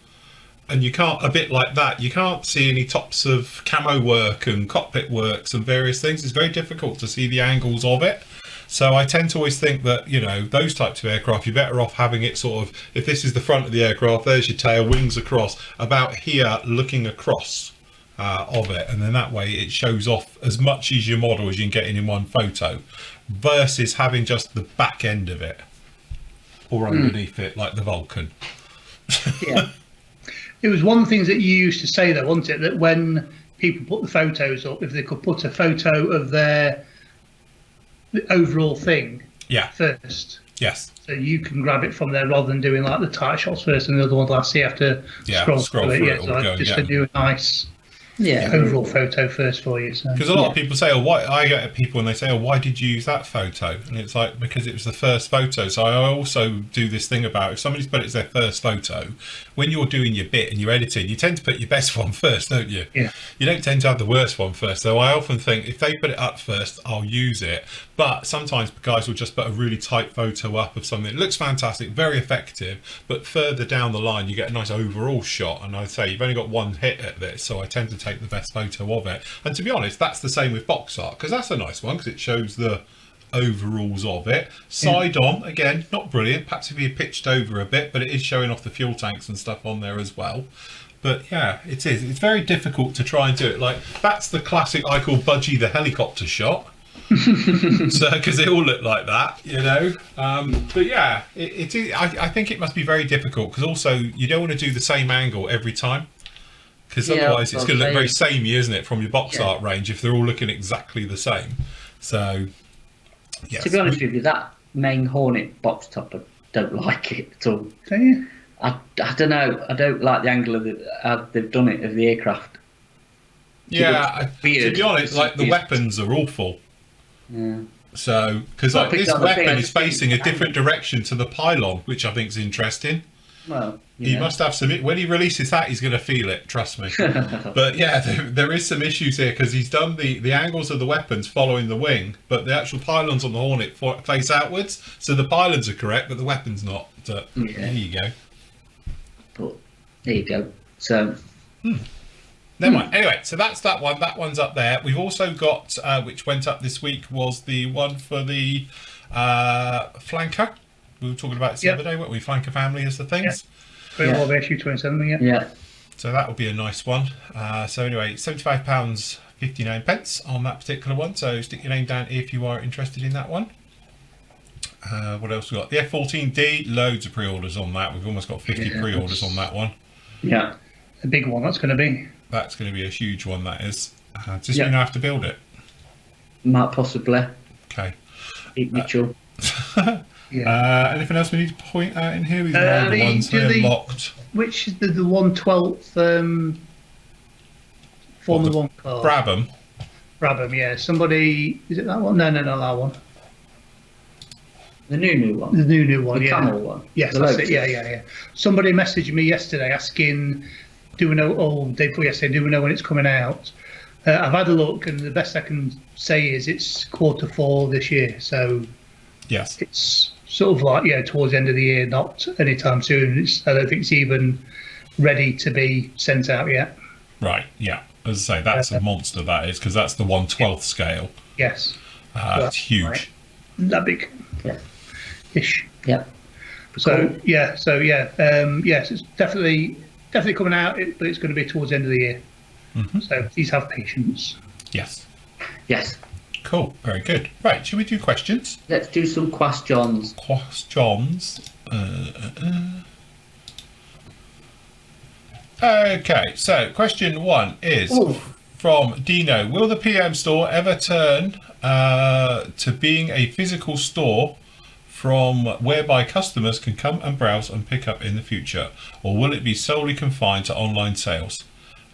And you can't, a bit like that, you can't see any tops of camo work and cockpit works and various things. It's very difficult to see the angles of it. So I tend to always think that, you know, those types of aircraft, you're better off having it sort of, if this is the front of the aircraft, there's your tail, wings across, about here looking across of it. And then that way it shows off as much as your model as you can get in one photo, versus having just the back end of it or underneath it like the Vulcan. Yeah. It was one of the things that you used to say, though, wasn't it? That when people put the photos up, if they could put a photo of the overall thing first. Yes. So you can grab it from there rather than doing like the tight shots first and the other one last. You have to scroll through it. Just to do a nice overall photo first for you. Because a lot of people say, "Oh, why?" I get people and they say, "Oh, why did you use that photo?" And it's like, because it was the first photo. So I also do this thing about, if somebody's put it as their first photo, when you're doing your bit and you're editing, you tend to put your best one first, don't you? Yeah. You don't tend to have the worst one first. So I often think if they put it up first, I'll use it. But sometimes guys will just put a really tight photo up of something that looks fantastic, very effective, but further down the line you get a nice overall shot. And I'd say you've only got one hit at this, so I tend to take the best photo of it. And to be honest, that's the same with box art, because that's a nice one, because it shows the overalls of it. Side on, again, not brilliant, perhaps if you pitched over a bit, but it is showing off the fuel tanks and stuff on there as well. But yeah, it is. It's very difficult to try and do it. Like, that's the classic I call Budgie the helicopter shot. So, because they all look like that, you know. But yeah, it is. I think it must be very difficult, because also you don't want to do the same angle every time, because otherwise it's going to look very samey, isn't it, from your box art range, if they're all looking exactly the same. So, yes. To be honest with you, that main Hornet box top, I don't like it at all. Do you? I don't know. I don't like the angle of how they've done it of the aircraft. Yeah, to be honest, like the weapons are awful. Yeah. So, because like this weapon is facing a different direction to the pylon, which I think is interesting. Well, he must have some. When he releases that, he's going to feel it. Trust me. But yeah, there is some issues here, because he's done the angles of the weapons following the wing, but the actual pylons on the Hornet face outwards. So the pylons are correct, but the weapon's not. So there you go. But there you go. So. Never mind. Anyway, so that's that one. That one's up there. We've also got, which went up this week, was the one for the flanker. We were talking about it the other day, weren't we? Flanker family is the things. Yeah. Issue 27, yeah. So that will be a nice one. So anyway, £75.59 on that particular one. So stick your name down if you are interested in that one. What else we got? The F-14D, loads of pre-orders on that. We've almost got 50 pre-orders on that one. Yeah. A big one that's going to be. That's going to be a huge one, that is. Just you know, have to build it. Might possibly. Okay. Mitchell. Anything else we need to point out in here? These are all the ones that are locked. Which is the 1/12 Formula 1 car? Brabham, yeah. Somebody, is it that one? No, that one. The new one. The new one, the camel one. Yes, that's it. Yeah. Somebody messaged me yesterday asking, do we know when it's coming out? I've had a look, and the best I can say is it's Q4 this year. So yes, it's sort of like towards the end of the year, not anytime soon. I don't think it's even ready to be sent out yet. Right. Yeah. As I say, that's a monster. That is, because that's the 1/12 scale. Yes. It's huge. Right. That big. Yeah. Ish. Yeah. So cool. Yes, it's definitely coming out, but it's going to be towards the end of the year. So please have patience. Yes. Cool. Very good. Right. Should we do questions? Let's do some questions. Okay. So question 1 is from Dino. Will the PM store ever turn to being a physical store from whereby customers can come and browse and pick up in the future, or will it be solely confined to online sales?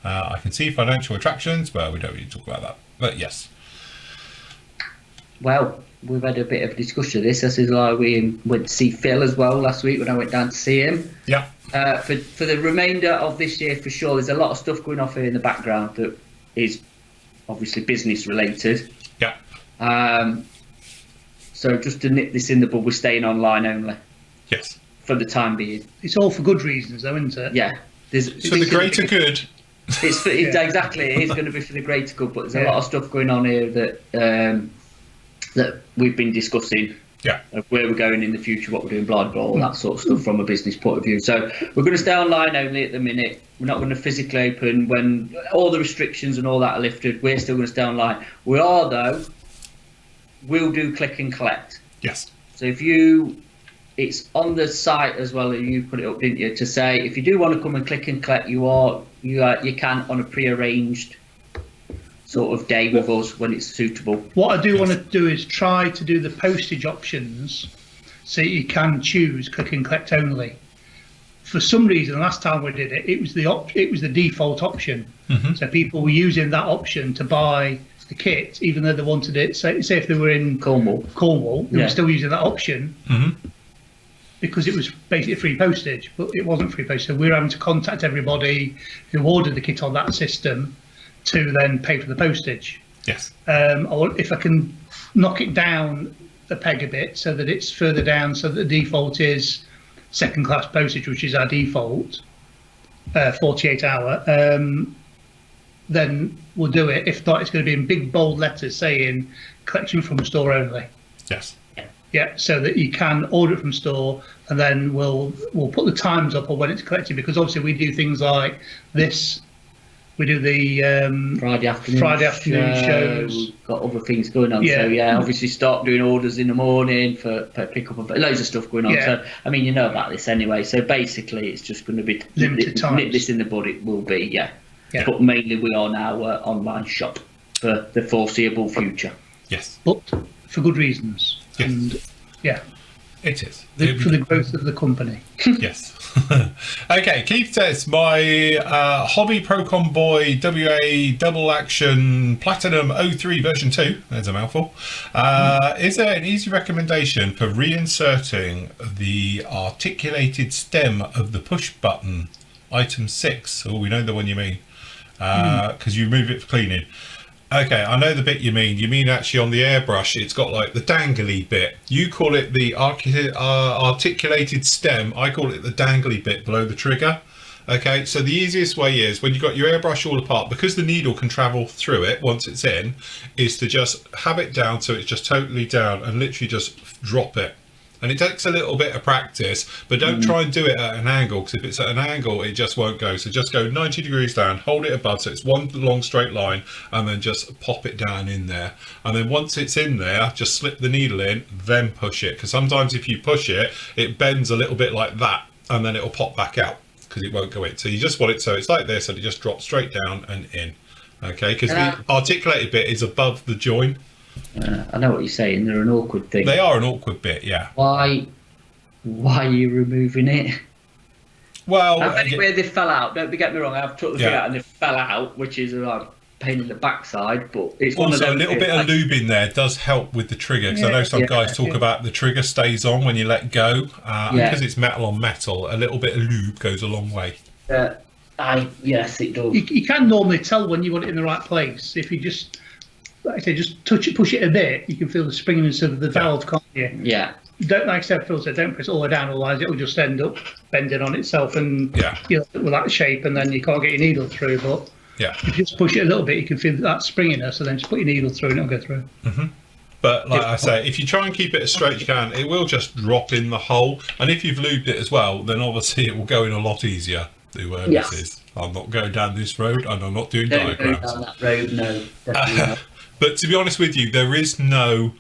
I can see financial attractions, but we don't really talk about that. But yes. Well, we've had a bit of discussion of this. This is why we went to see Phil as well last week when I went down to see him. Yeah. For the remainder of this year, for sure, there's a lot of stuff going off here in the background that is obviously business related. Yeah. So just to nip this in the bud, we're staying online only. Yes. For the time being. It's all for good reasons, though, isn't it? Yeah. It's for the greater good. Exactly. It is going to be for the greater good, but there's a lot of stuff going on here that that we've been discussing. Yeah. Of where we're going in the future, what we're doing, blah, blah, all that sort of stuff from a business point of view. So we're going to stay online only at the minute. We're not going to physically open when all the restrictions and all that are lifted. We're still going to stay online. We are, though, we'll do click and collect. Yes. So it's on the site as well, you put it up, didn't you, to say if you do want to come and click and collect, you can on a pre-arranged sort of day with us when it's suitable. What I do want to do is try to do the postage options so you can choose click and collect only. For some reason, last time we did it, it was the default option. So people were using that option to buy the kit, even though they wanted it. Say if they were in Cornwall, they were still using that option because it was basically free postage, but it wasn't free postage. So we were having to contact everybody who ordered the kit on that system to then pay for the postage. Yes. Or if I can knock it down a peg a bit so that it's further down, so that the default is second class postage, which is our default, 48 hour, then we'll do it. If not, it's going to be in big bold letters saying collection from store only. Yes. Yeah, so that you can order it from store, and then we'll put the times up or when it's collected, because obviously we do things like this. We do the Friday afternoon shows. We've got other things going on. Yeah. So obviously start doing orders in the morning for pick up, loads of stuff going on. Yeah. So I mean, you know about this anyway. So basically, it's just going to be Limited times. Nip this in the bud. It will be, Yeah. But mainly we are now online shop for the foreseeable future. Yes. But for good reasons. Yes. And yeah, It is. for the growth of the company. Yes. Okay, Keith says, my Hobby Procon Boy WA Double Action Platinum 03 version 2, there's a mouthful, is there an easy recommendation for reinserting the articulated stem of the push button, item 6? Oh, we know the one you mean, because you remove it for cleaning. Okay, I know the bit you mean. You mean actually on the airbrush, it's got like the dangly bit. You call it the articulated stem. I call it the dangly bit below the trigger. Okay, so the easiest way is when you've got your airbrush all apart, because the needle can travel through it once it's in, is to just have it down so it's just totally down and literally just drop it. And it takes a little bit of practice, but don't try and do it at an angle, because if it's at an angle, it just won't go. So just go 90 degrees down, hold it above, so it's one long straight line, and then just pop it down in there. And then once it's in there, just slip the needle in, then push it. Because sometimes if you push it, it bends a little bit like that, and then it'll pop back out, because it won't go in. So you just want it so it's like this, and it just drops straight down and in. Okay, because the articulated bit is above the join. I know what you're saying. They're an awkward thing. They are an awkward bit, yeah. Why are you removing it? Well, where they fell out. Don't get me wrong. I've took the thing out and they fell out, which is a pain in the backside. But it's one of also those a little bit of lube in there does help with the trigger, because I know some guys talk about the trigger stays on when you let go, because it's metal on metal. A little bit of lube goes a long way. Yes, it does. You can normally tell when you want it in the right place. If you just, like I say, just touch it, push it a bit, you can feel the springiness of the valve, can't you? Yeah. Don't, like I said, Phil said, don't press all the way down, otherwise it will just end up bending on itself and with that shape, and then you can't get your needle through. But if you just push it a little bit, you can feel that springiness, and then just put your needle through and it'll go through. But like I say, if you try and keep it as straight as you can, it will just drop in the hole. And if you've lubed it as well, then obviously it will go in a lot easier. This is. I'm not going down this road, and I'm not doing diagrams. Don't go down that road, no. Definitely not. But to be honest with you, there is no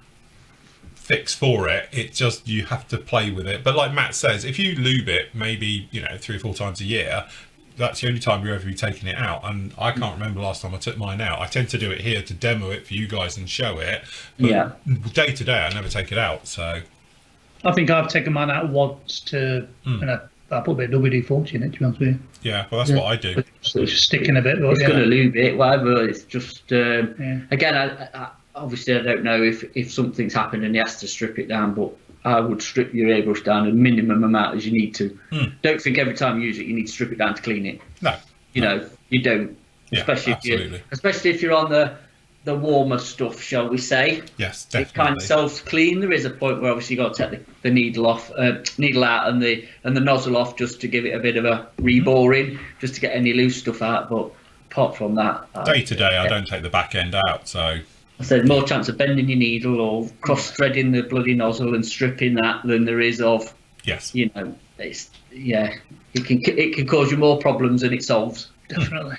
fix for it. It's just you have to play with it. But like Matt says, if you lube it maybe 3 or 4 times a year, that's the only time you're ever be taking it out. And I can't remember last time I took mine out. I tend to do it here to demo it for you guys and show it. But day to day, I never take it out. So I think I've taken mine out once to, I put a bit of WD-40 in it, to be honest with you. Yeah, well, that's what I do. So it's just sticking a bit. It's going to lube it, whatever. It's just, again, I obviously I don't know if something's happened and he has to strip it down, but I would strip your airbrush down a minimum amount as you need to. Don't think every time you use it you need to strip it down to clean it. No. You know, you don't. Yeah, especially if you're on the warmer stuff, shall we say. Yes, definitely. It kind of self-clean. There is a point where obviously you've got to take the needle off, needle out and the nozzle off, just to give it a bit of a reboring, just to get any loose stuff out. But apart from that, day to day, I don't take the back end out. So I said more chance of bending your needle or cross-threading the bloody nozzle and stripping that than there is of, Yes. It's it can cause you more problems than it solves. Definitely.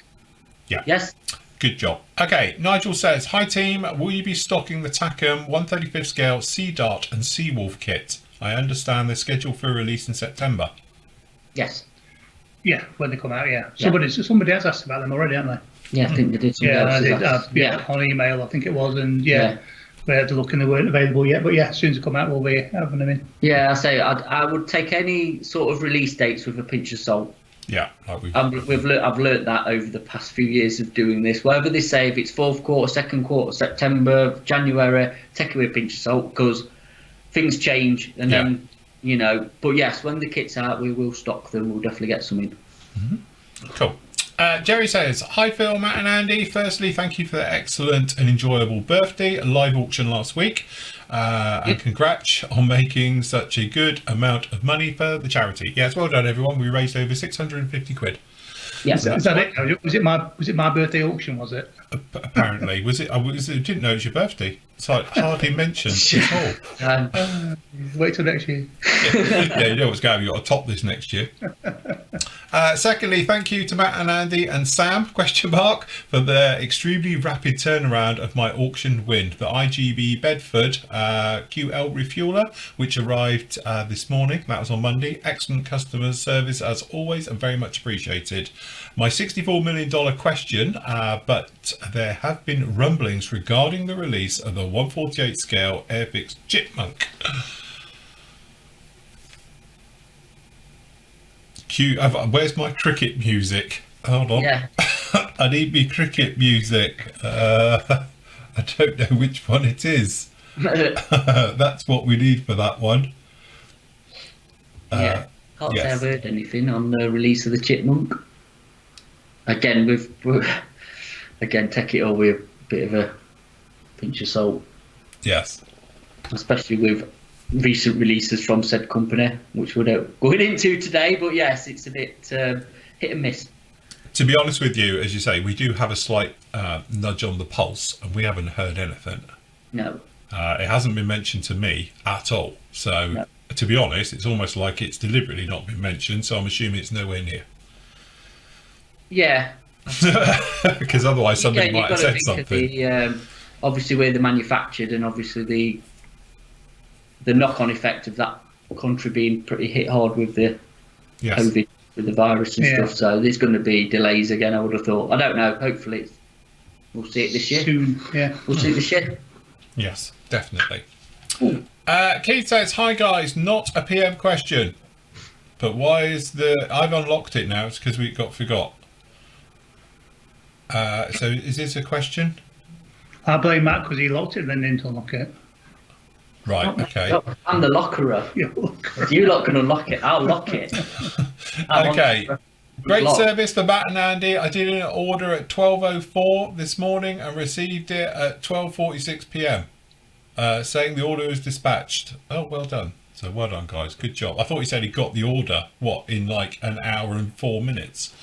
Yeah. Yes. Good job. Okay, Nigel says, hi team, will you be stocking the Tacom 135th scale Sea Dart and Sea Wolf kit? I understand they're scheduled for release in September. Yes. Yeah, when they come out, yeah. Somebody has asked about them already, haven't they? Yeah, I think they did. I did. On email, I think it was, and we had to look and they weren't available yet. But yeah, as soon as they come out, we'll be having them in. Yeah, I say I would take any sort of release dates with a pinch of salt. Yeah, I've learnt that over the past few years of doing this. Whatever they say, if it's fourth quarter, second quarter, September, January, take it with a pinch of salt because things change, and then But yes, when the kit's out, we will stock them. We'll definitely get some in. Mm-hmm. Cool. Jerry says, hi Phil, Matt and Andy. Firstly, thank you for the excellent and enjoyable birthday live auction last week. And congrats on making such a good amount of money for the charity. Yes, well done everyone. We raised over 650 quid. Yeah, is that it? Was it my birthday auction? Was it? Apparently, was it? I didn't know it was your birthday. It's like hardly mentioned at all. Wait till next year. Yeah, you know what's going on. You've got to top this next year. Secondly, thank you to Matt and Andy and Sam, for the extremely rapid turnaround of my auction win. The IGB Bedford QL refueler, which arrived this morning. That was on Monday. Excellent customer service as always and very much appreciated. My $64 million question, but there have been rumblings regarding the release of the 148 scale Airfix Chipmunk. Where's my cricket music? Hold on. Yeah. I need me cricket music. I don't know which one it is. That's what we need for that one. Can't say I've heard anything on the release of the Chipmunk. Again, take it all with a bit of a pinch of salt. Yes. Especially with recent releases from said company, which we're not going into today, but yes, it's a bit hit and miss. To be honest with you, as you say, we do have a slight nudge on the pulse, and we haven't heard anything. No. It hasn't been mentioned to me at all. So, to be honest, it's almost like it's deliberately not been mentioned, so I'm assuming it's nowhere near. Yeah. Because otherwise somebody might have said something. Obviously, where they're manufactured, and obviously the knock-on effect of that country being pretty hit hard with the COVID, with the virus and stuff. So there's going to be delays again, I would have thought. I don't know. Hopefully we'll see it this year. Soon, We'll see it this year. Yes, definitely. Keith says, hi guys, not a PM question. But why is I've unlocked it now. It's because we forgot. So is this a question? I blame Matt because he locked it and then didn't unlock it. Right, okay. I'm the lockerer. You lot can unlock it. I'll lock it. Okay. Great service for Matt and Andy. I did an order at 12:04 this morning and received it at 12:46 p.m. Saying the order was dispatched. Oh, well done. So well done, guys. Good job. I thought he said he got the order, in like an hour and 4 minutes?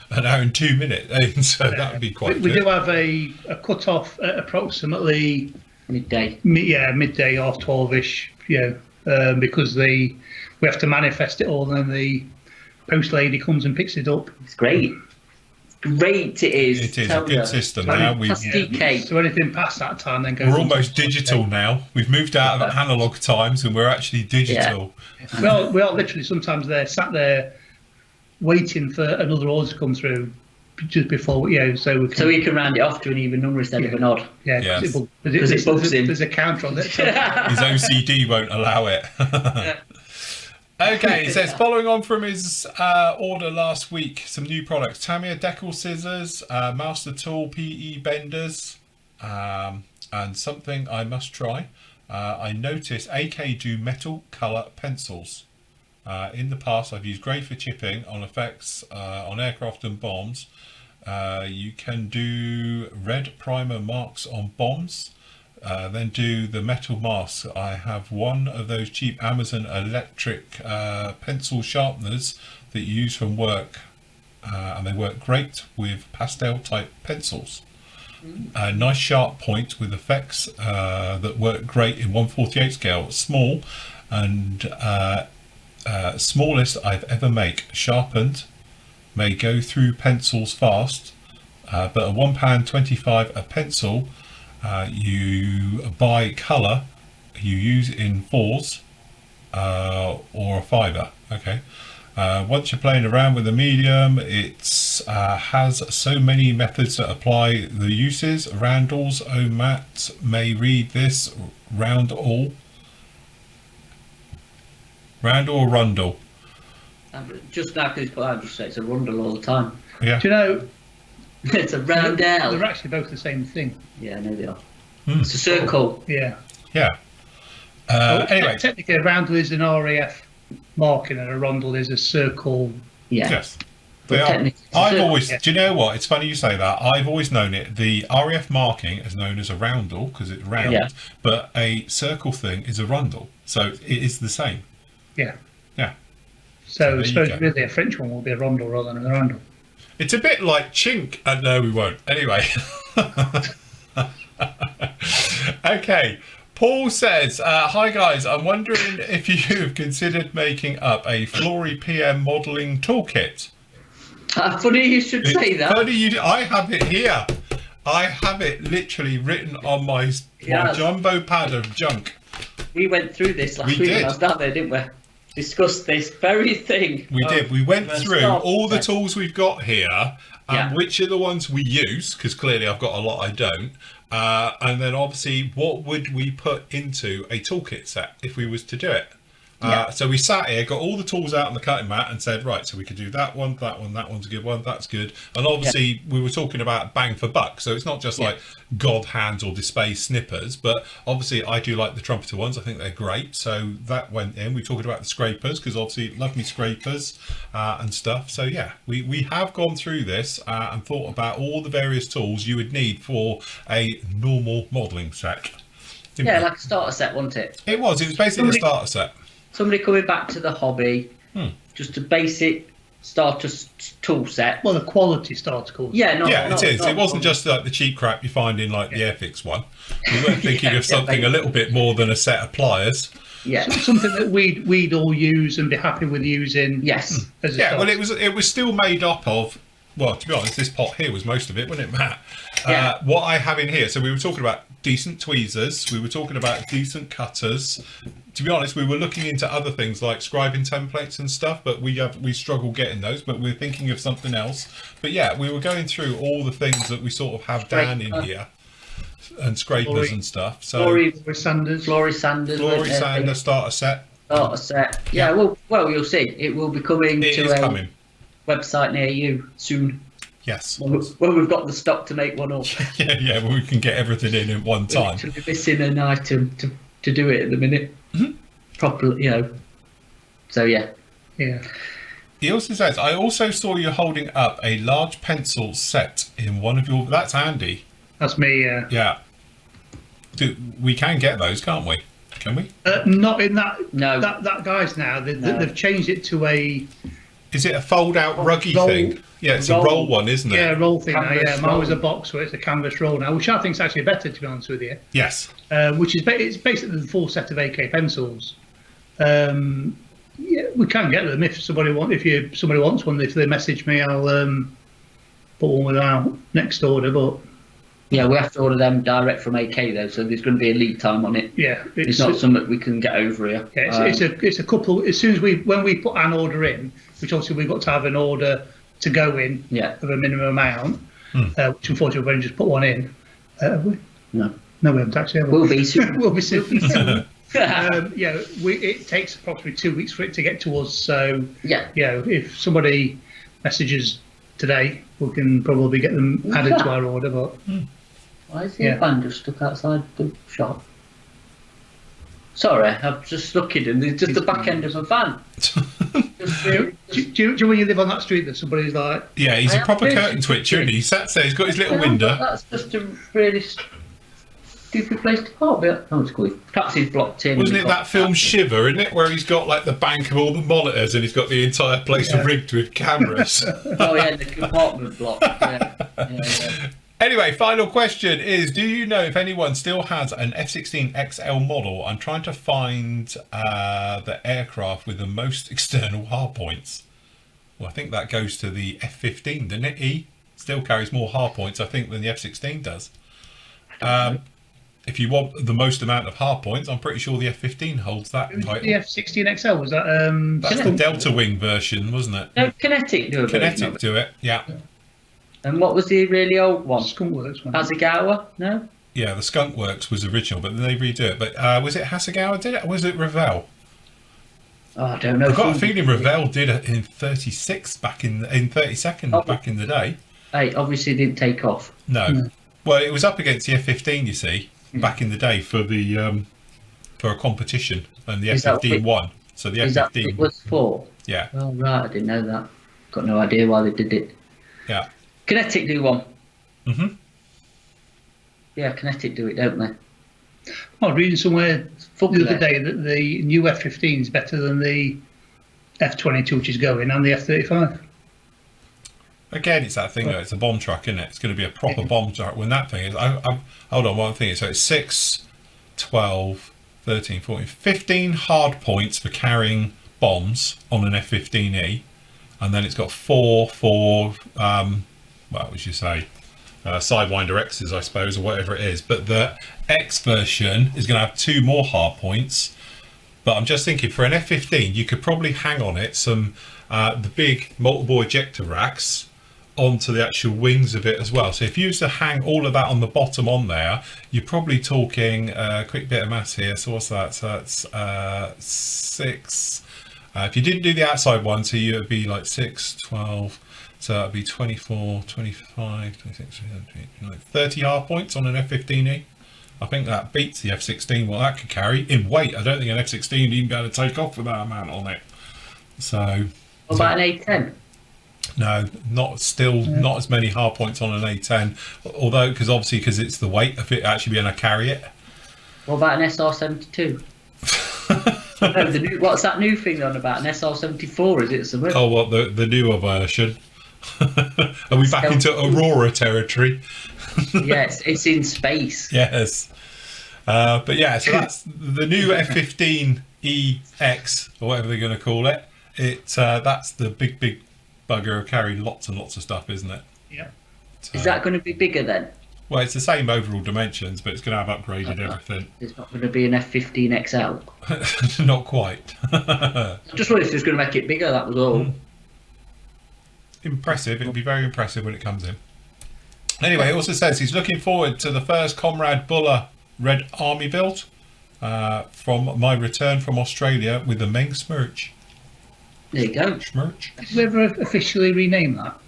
An hour and 2 minutes. So that would be quite good. We do have a cut-off at approximately... midday, midday, half 12ish, because we have to manifest it all, and then the post lady comes and picks it up. It's great. It is. It is a good system now. So anything past that time then goes. We're almost digital now. We've moved out of analog times and we're actually digital. Yeah. We are literally sometimes sat there waiting for another order to come through just before we can round it off to an even number instead of an odd. Yeah, because there's a counter on it. So. His OCD won't allow it. Okay, it says, following on from his order last week, some new products. Tamiya decal scissors, Master Tool PE benders, and something I must try. I noticed AK do metal colour pencils. In the past, I've used grey for chipping on effects on aircraft and bombs. You can do red primer marks on bombs. Then do the metal masks. I have one of those cheap Amazon electric pencil sharpeners that you use from work, and they work great with pastel type pencils. Nice sharp point with effects that work great in 1/48 scale. Small and smallest I've ever make. Sharpened, may go through pencils fast, but a £1.25 a pencil. You buy colour, you use in 4s or a fiver. Okay. Once you're playing around with the medium, it has so many methods that apply the uses. Randalls, Matt may read this. Randall or Rundle? Just now, because I just say it's a Rundle all the time. Yeah. Do you know? It's a roundel. They're actually both the same thing. Yeah, I know they are. It's a circle. Yeah. Yeah. Anyway. Technically, a roundel is an RAF marking and a rondel is a circle. Yeah. Yes. They are. I've always, do you know what? It's funny you say that. I've always known it. The RAF marking is known as a roundel because it's round, but a circle thing is a rundle. So it is the same. Yeah. Yeah. So I suppose really a French one will be a rondel rather than a roundel. It's a bit like chink. No, we won't. Anyway. Okay. Paul says, hi guys, I'm wondering if you have considered making up a Flory PM modelling toolkit. Funny you should say that. Funny I have it here. I have it literally written on my jumbo pad of junk. We went through this last week when I was down there, didn't we? Discussed this very thing. We did. We went through all the tools we've got here and which are the ones we use, because clearly I've got a lot I don't. And then obviously, what would we put into a toolkit set if we was to do it? So we sat here, got all the tools out on the cutting mat and said, right, so we could do that one, that one's a good one, that's good. And obviously we were talking about bang for buck. So it's not just like God hands or display snippers, but obviously I do like the trumpeter ones. I think they're great. So that went in. We talked about the scrapers because obviously love me scrapers and stuff. So yeah, we have gone through this and thought about all the various tools you would need for a normal modelling set. Yeah, like a starter set, wasn't it? It was basically a starter set. Somebody coming back to the hobby, just a basic starter tool set. Well, a quality starter tool. Yeah, it is. It wasn't just like the cheap crap you find in like the Airfix one. We weren't thinking of something a little bit more than a set of pliers. Yeah, something that we'd all use and be happy with using. Yes. As a well, it was still made up of. Well, to be honest, this pot here was most of it, wasn't it, Matt? What I have in here, so we were talking about decent tweezers, we were talking about decent cutters. To be honest, we were looking into other things like scribing templates and stuff, but we struggle getting those, but we're thinking of something else. But yeah, we were going through all the things that we sort of have down in here. And scrapers and stuff. So Flory Sanders starter set. Starter set. Yeah, well, you'll see. It will be coming to website near you soon. Yes. When we've got the stock to make one up. yeah, well, we can get everything in at one time. We're literally missing an item to do it at the minute. Properly, So yeah. He also says, I also saw you holding up a large pencil set in one of your. That's Andy. That's me. Yeah. We can get those, can't we? Can we? Not in that. No. That guy's now. They've changed it to a. Is it a fold-out ruggy thing? Yeah, it's a roll one, isn't it? Yeah, roll thing. Mine was a roll. box, so it's a canvas roll now, which I think is actually better, to be honest with you. Yes. Which is it's basically the full set of AK pencils. We can get them if somebody wants one. If they message me, I'll put one without next order. But yeah, we have to order them direct from AK though, so there's going to be a lead time on it. Yeah, it's not something we can get over here. Yeah, it's a couple. As soon as when we put an order in, which obviously we've got to have an order to go in of a minimum amount, which unfortunately we've only just put one in. Have we? No, we haven't actually. Have we? We'll be soon. We'll be soon. It takes approximately 2 weeks for it to get to us. So if somebody messages today, we can probably get them added to our order. But why is the van just stuck outside the shop? Sorry, I'm just looking and there's just the back end of a van. Do you when you live on that street that somebody's like? Yeah, he's a proper curtain twitcher, isn't he? He sat there, he's got his little window. That's just a really stupid place to park. It's cool. Perhaps he's blocked in. Wasn't it that film Shiver, isn't it? Where he's got like the bank of all the monitors and he's got the entire place rigged with cameras. Oh yeah, the compartment block. Yeah. Anyway, final question is, do you know if anyone still has an F-16XL model? I'm trying to find the aircraft with the most external hardpoints. Well, I think that goes to the F-15, doesn't it? E still carries more hardpoints, I think, than the F-16 does. If you want the most amount of hardpoints, I'm pretty sure the F-15 holds that title. The F-16XL, was that? That's the Delta Wing version, wasn't it? No, Kinetic do a version of Kinetic it. do it, yeah. And what was the really old one? Skunkworks one. Hasegawa? No? Yeah, the Skunk Works was original, but then they redo it. But was it Hasegawa did it, or was it Revell? Oh, I don't know. I've got a feeling Revell did it in 36 back in 32nd back in the day. Hey, obviously didn't take off. No. Well, it was up against the F-15, you see, back in the day for the for a competition, and the F-15 won. So the Is that F-15 what it was for? Yeah. Oh, right, I didn't know that. Got no idea why they did it. Yeah. Kinetic do one. Mhm. Yeah, Kinetic do it, don't they? I was reading somewhere the other Fuck day that the new F-15 is better than the F-22, which is going, and the F-35. Again, it's that thing though. It's a bomb truck, isn't it? It's going to be a proper bomb truck. When that thing is, hold on, one thing. So it's 6, 12, 13, 14, 15 hard points for carrying bombs on an F-15E, and then it's got 4 for what would you say? Sidewinder X's, I suppose, or whatever it is. But the X version is going to have 2 more hard points. But I'm just thinking, for an F-15, you could probably hang on it some the big multiple ejector racks onto the actual wings of it as well. So if you used to hang all of that on the bottom on there, you're probably talking quick bit of maths here. So what's that? So that's 6. If you didn't do the outside one, so you would be like 6, 12. So that'd be 24, 25, 26, 27, 30 hard points on an F-15E. I think that beats the F-16 what that could carry in weight. I don't think an F-16 would even be able to take off with that amount on it. So What about an A10? No, not as many hard points on an A10. Although, because it's the weight of it actually being able to carry it. What about an SR-72? No, what's that new thing on about? An SR-74, is it something? Oh, what, the newer version? Are we back into Aurora territory? Yes, it's in space. Yes. But yeah, so that's the new F-15EX, or whatever they're going to call it. That's the big bugger carrying lots and lots of stuff, isn't it? Yeah. So, Is that going to be bigger then? well, it's the same overall dimensions, but it's going to have upgraded everything. It's not going to be an F-15XL. Not quite. I just wondered if it's going to make it bigger, that was all. Impressive. It'll be very impressive when it comes in. Anyway, it also says he's looking forward to the first Comrade Buller Red Army build from my return from Australia with the Meng Smirch. There you go. Smirch. Did we ever officially rename that?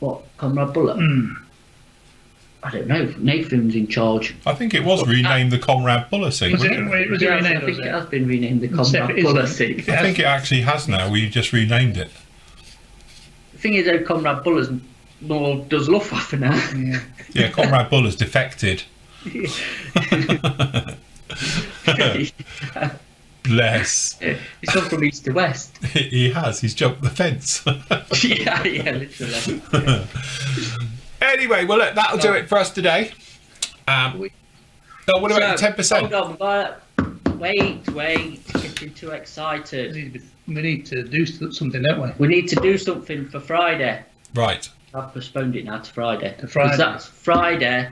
What, Comrade Bullet? I don't know. Nathan's in charge. I think it was renamed the Comrade Buller Seat. Was it Yeah, renamed? I think it has been renamed the Comrade It Bullet is. seat. I think it actually has now. We just renamed it. The thing is, though, Comrade Bullet's more does Luftwaffe now. Yeah. Yeah, Comrade Buller's defected. Bless. He's gone from east to west. He has. He's jumped the fence. yeah, literally. Anyway, well, look, that'll do it for us today. What about the 10%? Hold on, but wait. Getting too excited. We need to do something, don't we? We need to do something for Friday. Right. I've postponed it now to Friday. To Friday. 'Cause that's Friday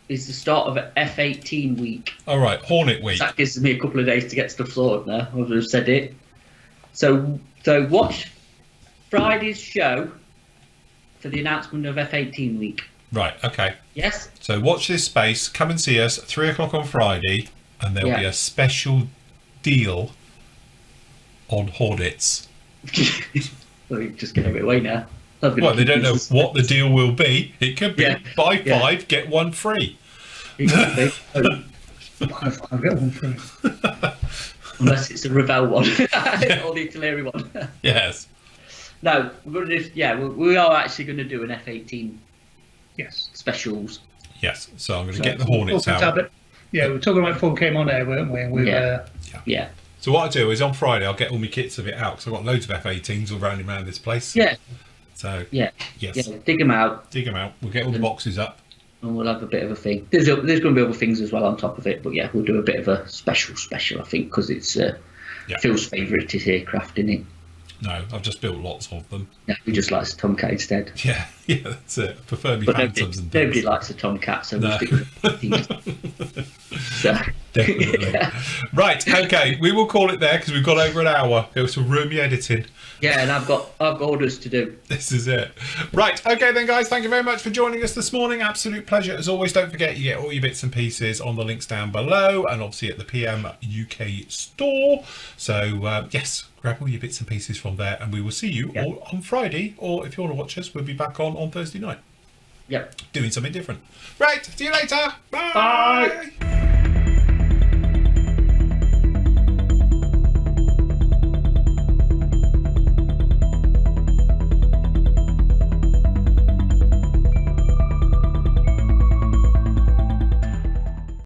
is the start of F-18 week. All right, Hornet Week. That gives me a couple of days to get stuff sorted now. I've just said it. So watch Friday's show for the announcement of F-18 week. Right, okay. Yes? So watch this space. Come and see us 3 o'clock on Friday, and there'll be a special deal on Hornets. Well, you just gave it away now. Well, they don't know what the deal will be. It could be buy 5, Yeah. get 1 free. It could be. I'll get one through. Unless it's a Revell one or the Italeri one. Yes. No, we're going to do, we are actually going to do an F-18 Yes. specials. Yes. So I'm going to get the Hornets out. Yeah, we were talking about it before we came on air, weren't we? And we Yeah. So what I do is on Friday I'll get all my kits of it out because I've got loads of F-18s all round around this place. Yeah. So Yeah. yes, Yeah. Dig them out. dig them out. We'll get all the boxes up. and we'll have a bit of a thing. There's going to be other things as well on top of it, but yeah, we'll do a bit of a special, I think, because it's Phil's favourite is aircraft, isn't it? No, I've just built lots of them. No, he just likes a Tomcat instead. Yeah, that's it. I prefer me but Phantoms and things. Nobody likes a Tomcat, so we'll stick with it. So. Definitely. Right, okay, we will call it there because we've got over an hour. It was some roomy editing. Yeah, and I've got orders to do. This is it. Right, okay then, guys, thank you very much for joining us this morning. Absolute pleasure. As always, don't forget you get all your bits and pieces on the links down below and obviously at the PM UK store. So, yes, grab all your bits and pieces from there and we will see you all on Friday, or if you want to watch us, we'll be back on Thursday night. Yep. Doing something different. Right, see you later. Bye. Bye.